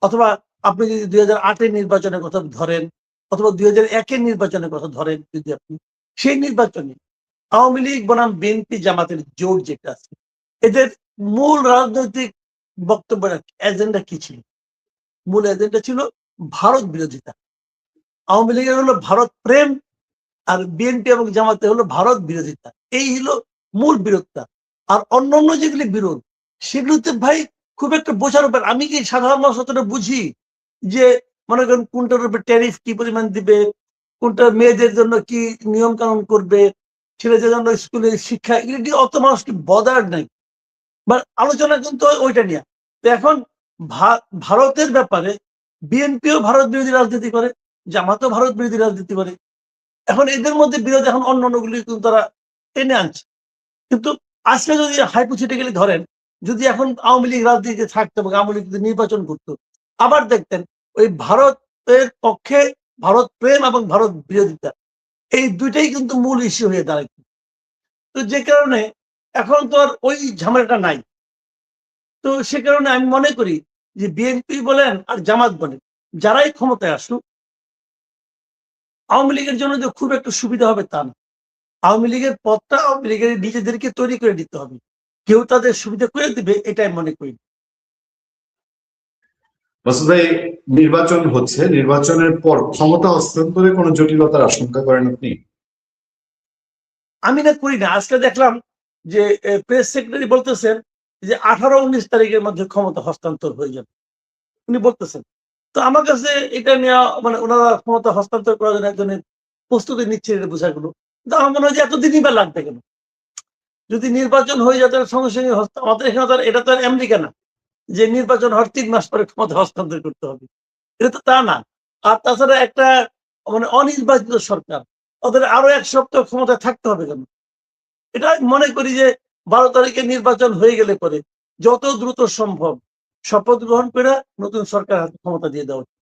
অথবা আপনি যদি 2008-এর নির্বাচনের কথা ধরেন, অথবা 2001-এর নির্বাচনের কথা ধরেন, যদি আপনি সেই নির্বাচনে আওয়ামী লীগ বনাম বিএনপি জামাতের জোট যেটা আছে, এদের মূল রাজনৈতিক বক্তব্য এজেন্ডা কি ছিল? মূল এজেন্ডা ছিল ভারত বিরোধিতা। আওয়ামী লীগের হলো ভারত প্রেম, আর বিএনপি এবং জামাতে হলো ভারত বিরোধিতা। এই হলো মূল বিরোধটা। আর অন্যান্য যেগুলি বিরোধ, সেগুলোতে ভাই খুব একটা বোঝার ব্যাপার। আমি কি সাধারণ মানুষ অতটা বুঝি যে মনে করেন কোনটার উপর ট্যারিফ কি পরিমাণ দিবে, কোনটা মেয়েদের জন্য কি নিয়ম কানুন করবে, ছেলেদের জন্য স্কুলের শিক্ষা, এগুলি অত মানুষ কি বদার নাই। বা আলোচনা কিন্তু ওইটা নিয়ে। তো এখন ভারতের ব্যাপারে বিএনপিও ভারত বিরোধী রাজনীতি করে, জামাতও ভারত বিরোধী রাজনীতি করে। এখন এদের মধ্যে বিরোধ এখন অন্যান্যগুলি কিন্তু তারা টেনে আনছে। কিন্তু আজকে যদি হাইপোথেটিক্যালি ধরেন, যদি এখন আওয়ামী লীগ রাজনীতিতে থাকতো এবং আওয়ামী লীগ যদি নির্বাচন করতো, আবার দেখতেন ওই ভারতের পক্ষে ভারত প্রেম এবং ভারত বিরোধিতা, এই দুইটাই কিন্তু মূল ইস্যু হয়ে দাঁড়াইত। তো যে কারণে এখন তো আর ওই ঝামেলাটা নাই। তো সে কারণে আমি মনে করি যে বিএনপি বলেন আর জামাত বলেন, যারাই ক্ষমতায় আসুক, আওয়ামী লীগের জন্য যে খুব একটা সুবিধা হবে তা না। আওয়ামী লীগের পথটা আওয়ামী লীগের নিজেদেরকে তৈরি করে দিতে হবে। কেউ তাদের সুবিধা করে দিবে এটা আমি মনে করি না। মাসুদ ভাই, নির্বাচন হচ্ছে, নির্বাচনের পর ক্ষমতা হস্তান্তরে কোনো জটিলতার আশঙ্কা করেন আপনি? আমি না করি না। আজকে দেখলাম যে প্রেস সেক্রেটারি বলতেছেন যে 18-19 তারিখের মধ্যে ক্ষমতা হস্তান্তর হয়ে যাবে, উনি বলতেছেন। তো আমার কাছে এটা নিয়ে মানে ওনারা ক্ষমতা হস্তান্তর করার জন্য একজনের প্রস্তুতি নিচ্ছে, এটা বোঝা গেল। কিন্তু আমার মনে হয় যে এতদিনই বা লাগবে কেন? যদি নির্বাচন হয়ে যায় তাহলে সঙ্গে সঙ্গে আমাদের এখানে তো এটা তো আর আমেরিকা না যে নির্বাচন হওয়ার 3 মাস পরে ক্ষমতা হস্তান্তর করতে হবে। এটা তো তা না। আর তাছাড়া একটা মানে অনির্বাচিত সরকার, ওদের আরো 1 সপ্তাহ ক্ষমতায় থাকতে হবে কেন? এটা আমি মনে করি যে 12 তারিখে নির্বাচন হয়ে গেলে পরে যত দ্রুত সম্ভব শপথ গ্রহণ করে নতুন সরকার হাতে ক্ষমতা দিয়ে দেওয়া উচিত।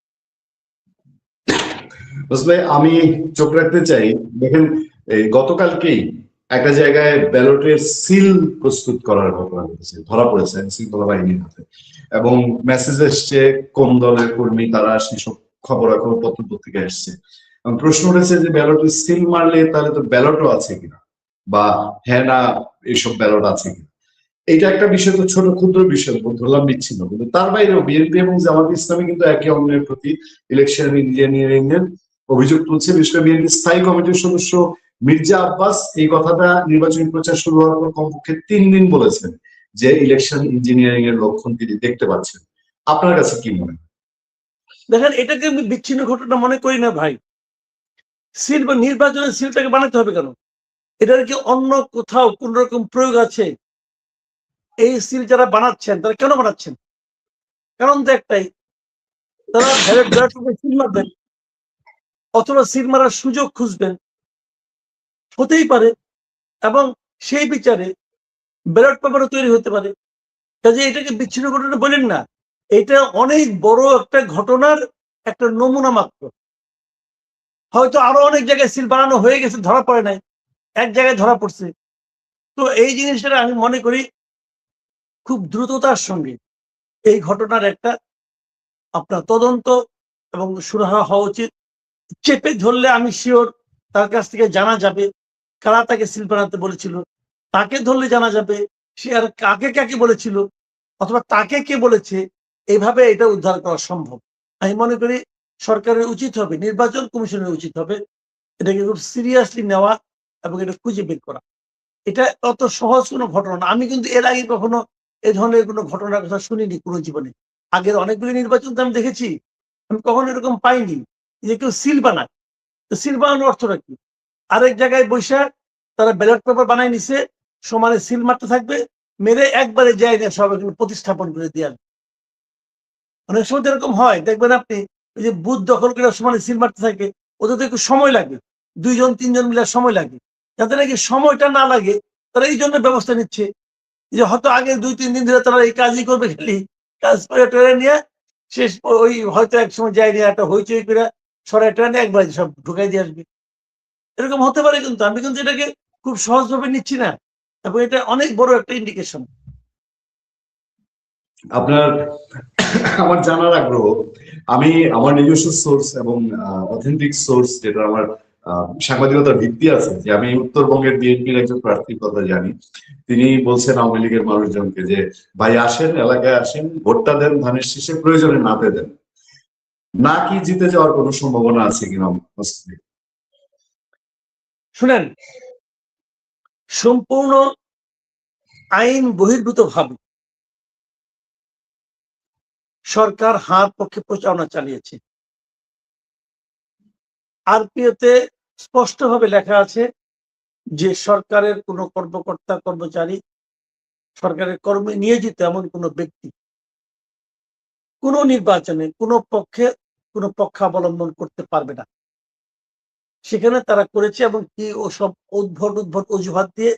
মাসুদ ভাই, আমি চোখ রাখতে চাই, দেখেন এই গতকালকেই একটা জায়গায় ব্যালটের সিল প্রস্তুত করার ঘটনা ঘটেছে, ধরা পড়েছে আইন শৃঙ্খলা বাহিনীর হাতে, এবং মেসেজ এসছে কোন দলের কর্মী তারা, সেসব খবরাখবর পত্র পত্রিকা এসছে। এবং প্রশ্ন উঠেছে যে ব্যালটের সিল মারলে তাহলে তো ব্যালটও আছে কিনা, বা হ্যাঁ না এইসব ব্যালট আছে কিনা। এটা একটা বিষয়, তো ছোট ক্ষুদ্র বিষয় ধরলাম বিচ্ছিন্ন, কিন্তু তার বাইরেও বিএনপি এবং জামাত ইসলামী কিন্তু একে অন্যের প্রতি ইলেকশন ইঞ্জিনিয়ারিং এর অভিযোগ তুলছে। বিশেষ করে বিএনপি স্থায়ী কমিটির সদস্য মির্জা আব্বাস এই কথাটা নির্বাচনী প্রচার শুরু হওয়ার পর কমপক্ষে 3 দিন বলেছেন যে ইলেকশন ইঞ্জিনিয়ারিং এর লক্ষণ তিনি দেখতে পাচ্ছেন। আপনার কাছে কি মনে হয়? দেখেন, এটাকে আমি বিচ্ছিন্ন ঘটনা মনে করি না ভাই। সিল বা নির্বাচনের সিলটাকে বানাতে হবে কেন? এটার কি অন্য কোথাও কোন রকম প্রয়োগ আছে? এই সিল যারা বানাচ্ছেন তারা কেন বানাচ্ছেন? কারণ তো একটাই, তারা ব্যালট পেপারে সিল মারবেন অথবা সিল মারার সুযোগ খুঁজবেন, হতেই পারে। এবং সেই বিচারে ব্যালট পেপারও তৈরি হতে পারে। কাজে এটাকে বিচ্ছিন্ন ঘটনা বলেন না, এটা অনেক বড় একটা ঘটনার একটা নমুনা মাত্র। হয়তো আরো অনেক জায়গায় সিল বানানো হয়ে গেছে, ধরা পড়ে নাই, এক জায়গায় ধরা পড়ছে। তো এই জিনিসটা আমি মনে করি খুব দ্রুততার সঙ্গে এই ঘটনার একটা আপনার তদন্ত এবং সুরাহা হওয়া উচিত। চেপে ধরলে আমি শিওর তার কাছ থেকে জানা যাবে কারা তাকে সিল বানাতে বলেছিল, তাকে ধরলে জানা যাবে সে আর কাকে কাকে বলেছিল, অথবা তাকে কে বলেছে। এইভাবে এটা উদ্ধার করা সম্ভব। আমি মনে করি সরকারের উচিত হবে, নির্বাচন কমিশনের উচিত হবে এটাকে খুব সিরিয়াসলি নেওয়া এবং এটা খুঁজে বের করা। এটা অত সহজ কোনো ঘটনা না। আমি কিন্তু এর আগে কখনো এ ধরনের কোনো ঘটনার কথা শুনিনি কোনো জীবনে। আগের অনেকগুলি নির্বাচন তো আমি দেখেছি, আমি কখনো এরকম পাইনি যে কেউ সিল বানায়। তো সিল বানানোর অর্থটা কি? আরেক জায়গায় বৈশা তারা ব্যালট পেপার বানায় নিছে, সমানে সিল মারতে থাকবে, মেরে একবারে যায় না সব এখানে প্রতিস্থাপন করে দিয়ে আসবে। অনেক সময় তো এরকম হয়, দেখবেন আপনি ওই যে বুথ দখল করে সমানে সিল মারতে থাকে, ওদের তো একটু সময় লাগে, 2-3 জন মিলে সময় লাগে। যাতে নাকি সময়টা না লাগে তারা এই জন্য ব্যবস্থা নিচ্ছে যে হয়তো আগে 2-3 দিন ধরে তারা এই কাজই করবে, খালি কাজ করে ট্রেনে নিয়ে শেষ ওই হয়তো এক সময় যায় নিয়ে একটা হইচই করে সরাই ট্রেনে একবার সব ঢুকাই দিয়ে আসবে। এরকম হতে পারে, কিন্তু আমি কিন্তু এটাকে খুব সহজভাবে নিচ্ছি না, এবং এটা অনেক বড় একটা ইন্ডিকেশন। আপনার আমার জানার আগ্রহ, আমি আমার নিজস্ব সোর্স এবং অথেন্টিক সোর্স, যেটা আমার সাংবাদিকতার ভিত্তি আছে, যে আমি উত্তরবঙ্গের বিএনপির একজন প্রার্থীর কথা জানি। তিনি বলছেন আওয়ামী লীগের মানুষজনকে যে ভাই আসেন, এলাকায় আসেন, ভোটটা দেন, ধানের শীষে প্রয়োজনে নাতে দেন। না কি জিতে যাওয়ার কোনো সম্ভাবনা আছে কিনা? শুনেন, সম্পূর্ণ আইন বহির্ভূত ভাবে সরকার হার পক্ষে প্রচারণা চালিয়েছে। আরপিওতে স্পষ্টভাবে লেখা আছে যে সরকারের কোনো কর্মকর্তা কর্মচারী, সরকারের কর্মে নিয়োজিত এমন কোনো ব্যক্তি কোনো নির্বাচনে কোনো পক্ষে কোনো পক্ষাবলম্বন করতে পারবে না। সেখানে তারা করেছে, এবং কি ওসব উদ্ভট উদ্ভট অজুহাত দিয়ে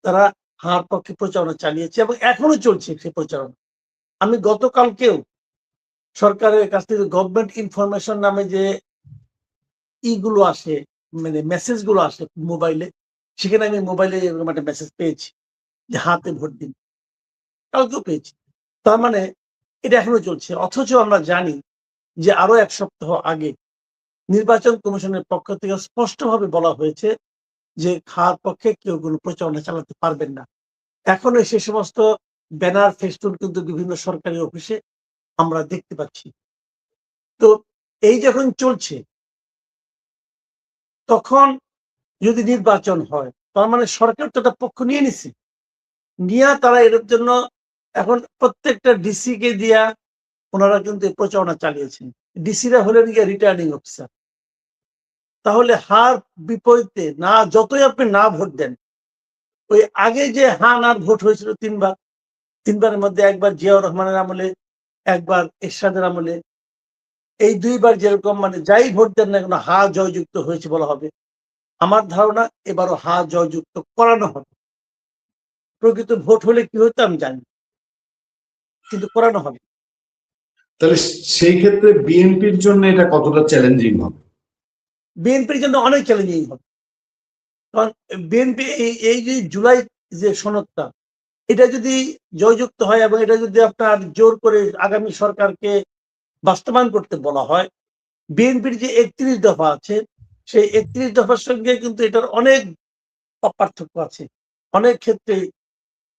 তারা হার পক্ষে প্রচারণা চালিয়েছে এবং এখনো চলছে সেই প্রচারণা। আমি গতকালকেও সরকারের কাছ থেকে গভর্নমেন্ট ইনফরমেশন নামে যে ইগুলো আসে, মানে মেসেজ গুলো আসে মোবাইলে, সেখানে আমি মোবাইলে এরকম একটা মেসেজ পেয়েছি যে হাতে ভোট দিন, কালকেও পেয়েছি। তার মানে এটা এখনো চলছে। অথচ আমরা জানি যে আরো 1 সপ্তাহ আগে নির্বাচন কমিশনের পক্ষ থেকে স্পষ্টভাবে বলা হয়েছে যে খাওয়ার পক্ষে কেউ কোনো প্রচারণা চালাতে পারবেন না। এখনো সে সমস্ত ব্যানার ফেস্টুন কিন্তু বিভিন্ন সরকারি অফিসে আমরা দেখতে পাচ্ছি। তো এই যখন চলছে, তখন যদি নির্বাচন হয়, তার মানে সরকার তো একটা পক্ষ নিয়ে নিছে, নিয়ে তারা এর জন্য এখন প্রত্যেকটা ডিসি কে দিয়া ওনারা কিন্তু এই প্রচারণা চালিয়েছেন। ডিসিরা হলেন গিয়ে রিটার্নিং অফিসার। তাহলে হার বিপরীতে না, যতই আপনি না ভোট দেন, ওই আগে যে হা না ভোট হয়েছিল তিনবার, তিনবারের মধ্যে একবার জিয়াউর রহমানের আমলে, একবার এরশাদের আমলে, এই দুইবার যেরকম মানে যাই ভোট দেন না কেন হা জয়যুক্ত হয়েছে বলা হবে। আমার ধারণা এবারও হা জয়যুক্ত করানো হবে। প্রকৃত ভোট হলে কি হতো আমি জানি, কিন্তু করানো হবে। তাহলে সেই ক্ষেত্রে বিএনপির জন্য এটা কতটা চ্যালেঞ্জিং হবে? বিএনপির জন্য অনেক চ্যালেঞ্জিং হবে। কারণ বিএনপি এই যে জুলাই যে সনদটা, এটা যদি জয়যুক্ত হয় এবং এটা যদি আপনার জোর করে আগামী সরকারকে বাস্তবায়ন করতে বলা হয়, বিএনপির যে ৩১ দফা আছে, সেই ৩১ দফার সঙ্গে কিন্তু এটার অনেক পার্থক্য আছে। অনেক ক্ষেত্রে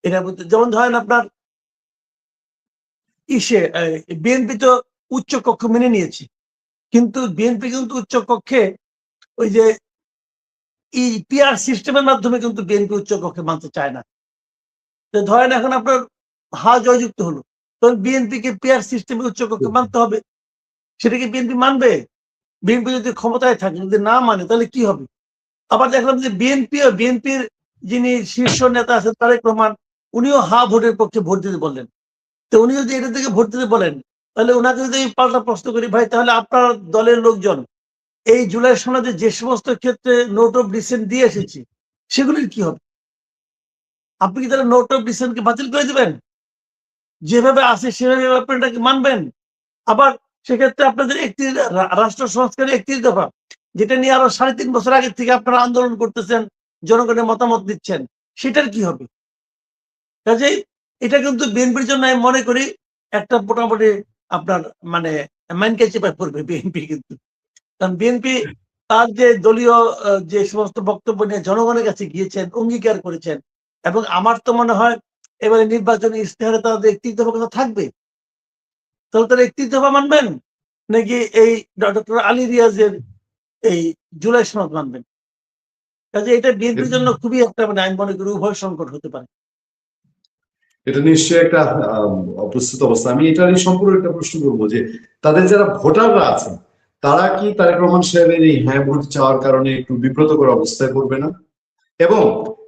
এটা বলতে, যেমন ধরেন আপনার বিএনপি তো উচ্চ কক্ষ মেনে নিয়েছে, কিন্তু বিএনপি কিন্তু উচ্চ কক্ষে ওই যে পিআর সিস্টেমের মাধ্যমে কিন্তু বিএনপি উচ্চ কক্ষে মানতে চায় না। তো ধরেন এখন আপনার হা জয়যুক্ত হলো, তখন বিএনপি কে পিআর সিস্টেমে উচ্চ কক্ষে মানতে হবে। সেটা কি বিএনপি মানবে? বিএনপি যদি ক্ষমতায় থাকে, যদি না মানে তাহলে কি হবে? আবার দেখলাম যে বিএনপির যিনি শীর্ষ নেতা আছেন তারেক রহমান, উনিও হা ভোটের পক্ষে ভোট দিতে বললেন। তো উনি যদি এটা থেকে ভোট দিতে বলেন, তাহলে ওনাকে যদি পাল্টা প্রশ্ন করি, ভাই তাহলে আপনার দলের লোকজন এই জুলাই সনদে যে সমস্ত ক্ষেত্রে নোট অফ ডিসেন্ট দিয়ে এসেছে, সেগুলির কি হবে? আপনি কি তাহলে নোট অফ ডিসেন্টকে বাতিল করে দিবেন? যেভাবে আছে সেভাবে আপনি এটাকে মানবেন? আবার সেক্ষেত্রে আপনাদের একটি রাষ্ট্র সংস্কারের ৩১ দফা, যেটা নিয়ে আরো ৩.৫ বছর আগে থেকে আপনারা আন্দোলন করতেছেন, জনগণের মতামত দিচ্ছেন, সেটার কি হবে? কাজেই এটা কিন্তু বিএনপির জন্য আমি মনে করি একটা মোটামুটি আপনার মানে মাইনকে চেপে পড়বে বিএনপি কিন্তু। কারণ বিএনপি তার যে দলীয় যে সমস্ত বক্তব্য নিয়ে জনগণের কাছে গিয়েছেন, অঙ্গীকার করেছেন, এবং আমার তো মনে হয় এবারে নির্বাচনী ইশতেহারে তাদের ৩১ দফা কথা থাকবে। তাহলে তারা ৩১ দফা মানবেন, নাকি এই ডক্টর আলী রিয়াজের এই জুলাই সনদ মানবেন? কাজে এটা বিএনপির জন্য খুবই একটা মানে আমি মনে করি উভয় সংকট হতে পারে। এটা নিশ্চয়ই একটা অপ্রস্তুত অবস্থা। আমি এটা নিয়ে সম্পূর্ণ একটা প্রশ্ন করবো যে তাদের যারা ভোটাররা আছেন, তারা কি তারেক রহমান সাহেবের এই হ্যাঁ ভোট চাওয়ার কারণে একটু বিব্রতকর অবস্থায় পড়বে না? এবং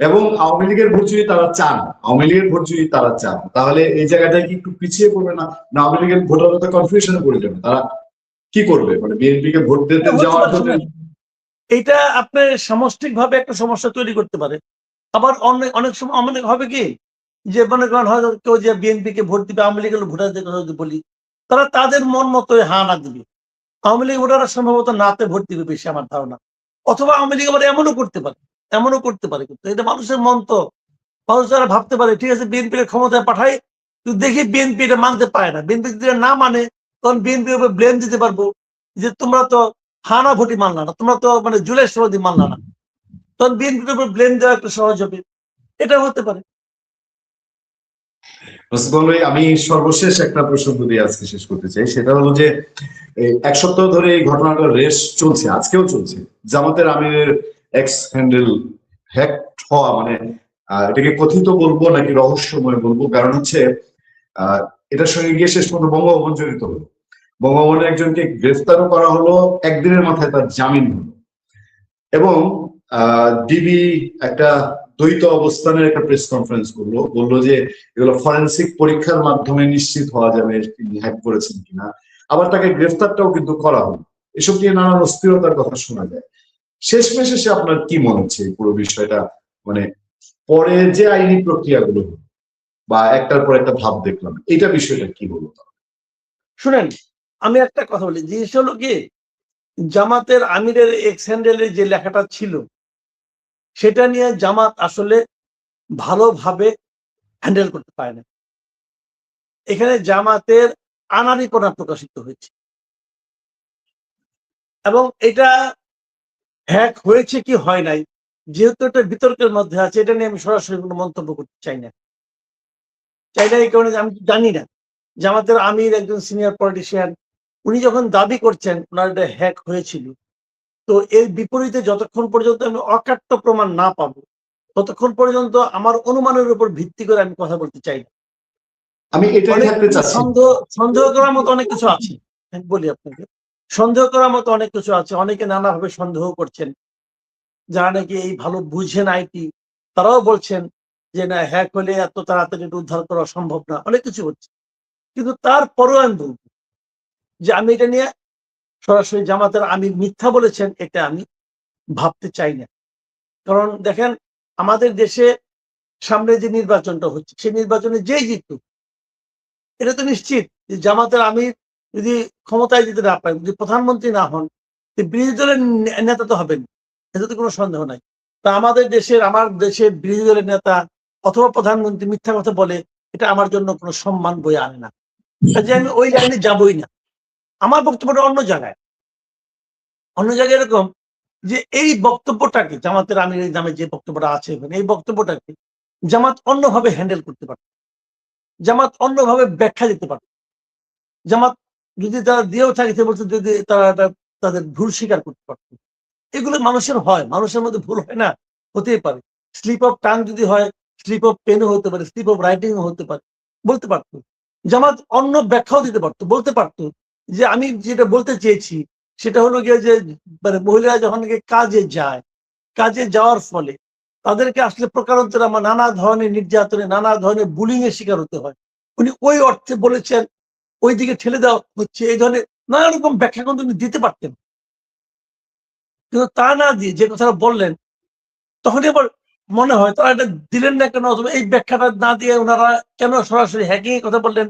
এবং আওয়ামী লীগের ভোট যদি তারা চান, আওয়ামী লীগের ভোট যদি তারা চান, তাহলে এই জায়গাটায় কি একটু পিছিয়ে পড়বে না? না আওয়ামী লীগের ভোটাররা তো কনফিউশনে পড়ে যাবে, তারা কি করবে? মানে বিএনপি কে ভোট দিতে হতে যাওয়ার পারে, জন্য। শুনেন, এটা আপনার সামষ্টিক ভাবে একটা সমস্যা তৈরি করতে পারে। আবার অনেক অনেক সময় অনেক হবে কি, যে মনে করেন হয়তো কেউ যে বিএনপি কে ভোট দিবে, আওয়ামী লীগের ভোটারদের কথা যদি বলি, তারা তাদের মন মতো হা না দিবে। আওয়ামী লীগ ভোটাররা সম্ভবত নাতে ভোট দিবে বেশি, আমার ধারণা। অথবা আওয়ামী লীগ আবার এমনও করতে পারে কিন্তু এটা মানুষের মন তো। মানুষ যারা ভাবতে পারে ঠিক আছে বিএনপির ক্ষমতায় পাঠায়, কিন্তু দেখি বিএনপি এটা মানতে পারে না, বিএনপি যদি এটা না মানে তখন বিএনপির উপর ব্লেম দিতে পারবো যে তোমরা তো হানা ভোটই মানলা না, তোমরা তো মানে জুলাই সনদই মানলা না, তখন বিএনপির উপর ব্লেম দেওয়া একটু সহজ হবে। এটা হতে পারে। মুস্তফা ভাই, আমি সর্বশেষ একটা প্রসঙ্গ দিয়ে আজকে শেষ করতে চাই। সেটা হলো যে এই ১ সপ্তাহ ধরে এই ঘটনাটার রেস চলছে, আজকেও চলছে। জামাতের আমিরের এক্স হ্যান্ডেল হ্যাক হওয়া, মানে এটাকে কথিত বলবো নাকি রহস্যময় বলবো, কারণ হচ্ছে এটার সঙ্গে গিয়ে শেষ পর্যন্ত বঙ্গভবন জড়িত হলো। বঙ্গভবনে একজনকে গ্রেফতারও করা হলো, একদিনের মাথায় তার জামিন হলো। এবং ডিবি একটা দ্বৈত অবস্থানের একটা প্রেস কনফারেন্স করলো, বললো যে এগুলো ফরেন্সিক পরীক্ষার মাধ্যমে নিশ্চিত হওয়া যাবে তিনি হ্যাক করেছেন কিনা। আবার তাকে গ্রেফতারটাও কিন্তু করা হলো। এসব নিয়ে নানান অস্থিরতার কথা শোনা যায়। শেষমেশ এসে আপনার কি মনে হচ্ছে এই পুরো বিষয়টা, মানে পরে যে আইনি প্রক্রিয়াগুলো বা একটার পর একটা ভাব দেখলাম, এটা বিষয়টা কি হলো? শুনেন, আমি একটা কথা বলি, জিনিস হলো কি, জামাতের আমিরের এক্স হ্যান্ডেলের যে লেখাটা ছিল, সেটা নিয়ে জামাত আসলে ভালোভাবে হ্যান্ডেল করতে পারে না। এখানে জামাতের আনাড়িপনা প্রকাশিত হয়েছে, এবং এটা হ্যাক হয়েছে কি হয় নাই, যেহেতু এটা বিতর্কের মধ্যে আছে, এটা নিয়ে আমি সরাসরি কোনো মন্তব্য করতে চাই না। এই কারণে আমি জানি না জামাতের আমির একজন সিনিয়র পলিটিশিয়ান, উনি যখন দাবি করছেন ওনার একটা হ্যাক হয়েছিল, তো এর বিপরীতে যতক্ষণ পর্যন্ত আমি অকাট্য প্রমাণ না পাবো ততক্ষণ পর্যন্ত আমার অনুমানের উপর ভিত্তি করে আমি কথা বলতে চাই না। আমি এটাই অনেক থাকতে চাচ্ছি। সন্দেহ করার মতো অনেক কিছু আছে। আমি বলি আপনাকে, সন্দেহ করার মতো অনেক কিছু আছে। অনেকে নানাভাবে সন্দেহ করছেন, যারা নাকি এই ভালো বুঝেন আইটি, তারাও বলছেন যে না, হ্যাক হলে এত তাড়াতাড়ি এটা উদ্ধার করা সম্ভব না, অনেক কিছু হচ্ছে। কিন্তু তারপরেও আমি বলবো যে আমি এটা নিয়ে সরাসরি জামাতের আমির মিথ্যা বলেছেন এটা আমি ভাবতে চাই না। কারণ দেখেন, আমাদের দেশে সামনে যে নির্বাচনটা হচ্ছে, সেই নির্বাচনে যেই জিতুক, এটা তো নিশ্চিত যে জামাতের আমির যদি ক্ষমতায় যেতে না পারেন, যদি প্রধানমন্ত্রী না হন, বিরোধী দলের নেতা তো হবেন, এতে তো কোনো সন্দেহ নাই। তা আমার দেশের বিরোধী দলের নেতা অথবা প্রধানমন্ত্রী মিথ্যা কথা বলে, এটা আমার জন্য কোনো সম্মান বয়ে আনে না। কাজে আমি ওই লাইনে যাবই না। আমার বক্তব্যটা অন্য জায়গায় এরকম যে এই বক্তব্যটাকে, জামাতের আমিরের নামে যে বক্তব্যটা আছে এখানে, এই বক্তব্যটাকে জামাত অন্যভাবে হ্যান্ডেল করতে পারত, জামাত অন্যভাবে ব্যাখ্যা দিতে পারত। জামাত যদি তারা দিয়েও থাকে, বলছে যদি তারা তাদের ভুল স্বীকার করতে পারত। এগুলো মানুষের হয়, মানুষের মধ্যে ভুল হয় না, হতেই পারে। স্লিপ অফ টাং যদি হয়, স্লিপ অফ পেনও হতে পারে, স্লিপ অফ রাইটিংও হতে পারে, বলতে পারতো। জামাত অন্য ব্যাখ্যাও দিতে পারতো, বলতে পারতো যে আমি যেটা বলতে চেয়েছি সেটা হলো গিয়ে যে মানে মহিলারা যখন কাজে যায়, কাজে যাওয়ার ফলে তাদেরকে আসলে প্রকারান্তরে আমার নানা ধরনের নির্যাতনে, নানা ধরনের বুলিং এর শিকার হতে হয়। উনি ওই অর্থে বলেছেন, ওই দিকে ঠেলে দেওয়া হচ্ছে, এই ধরনের নানা রকম ব্যাখ্যা কিন্তু উনি দিতে পারতেন। কিন্তু তা না দিয়ে যে কথাটা বললেন, তখনই আবার মনে হয় তারা এটা দিলেন না কেন, অথবা এই ব্যাখ্যাটা না দিয়ে ওনারা কেন সরাসরি হ্যাকিং এর কথা বললেন,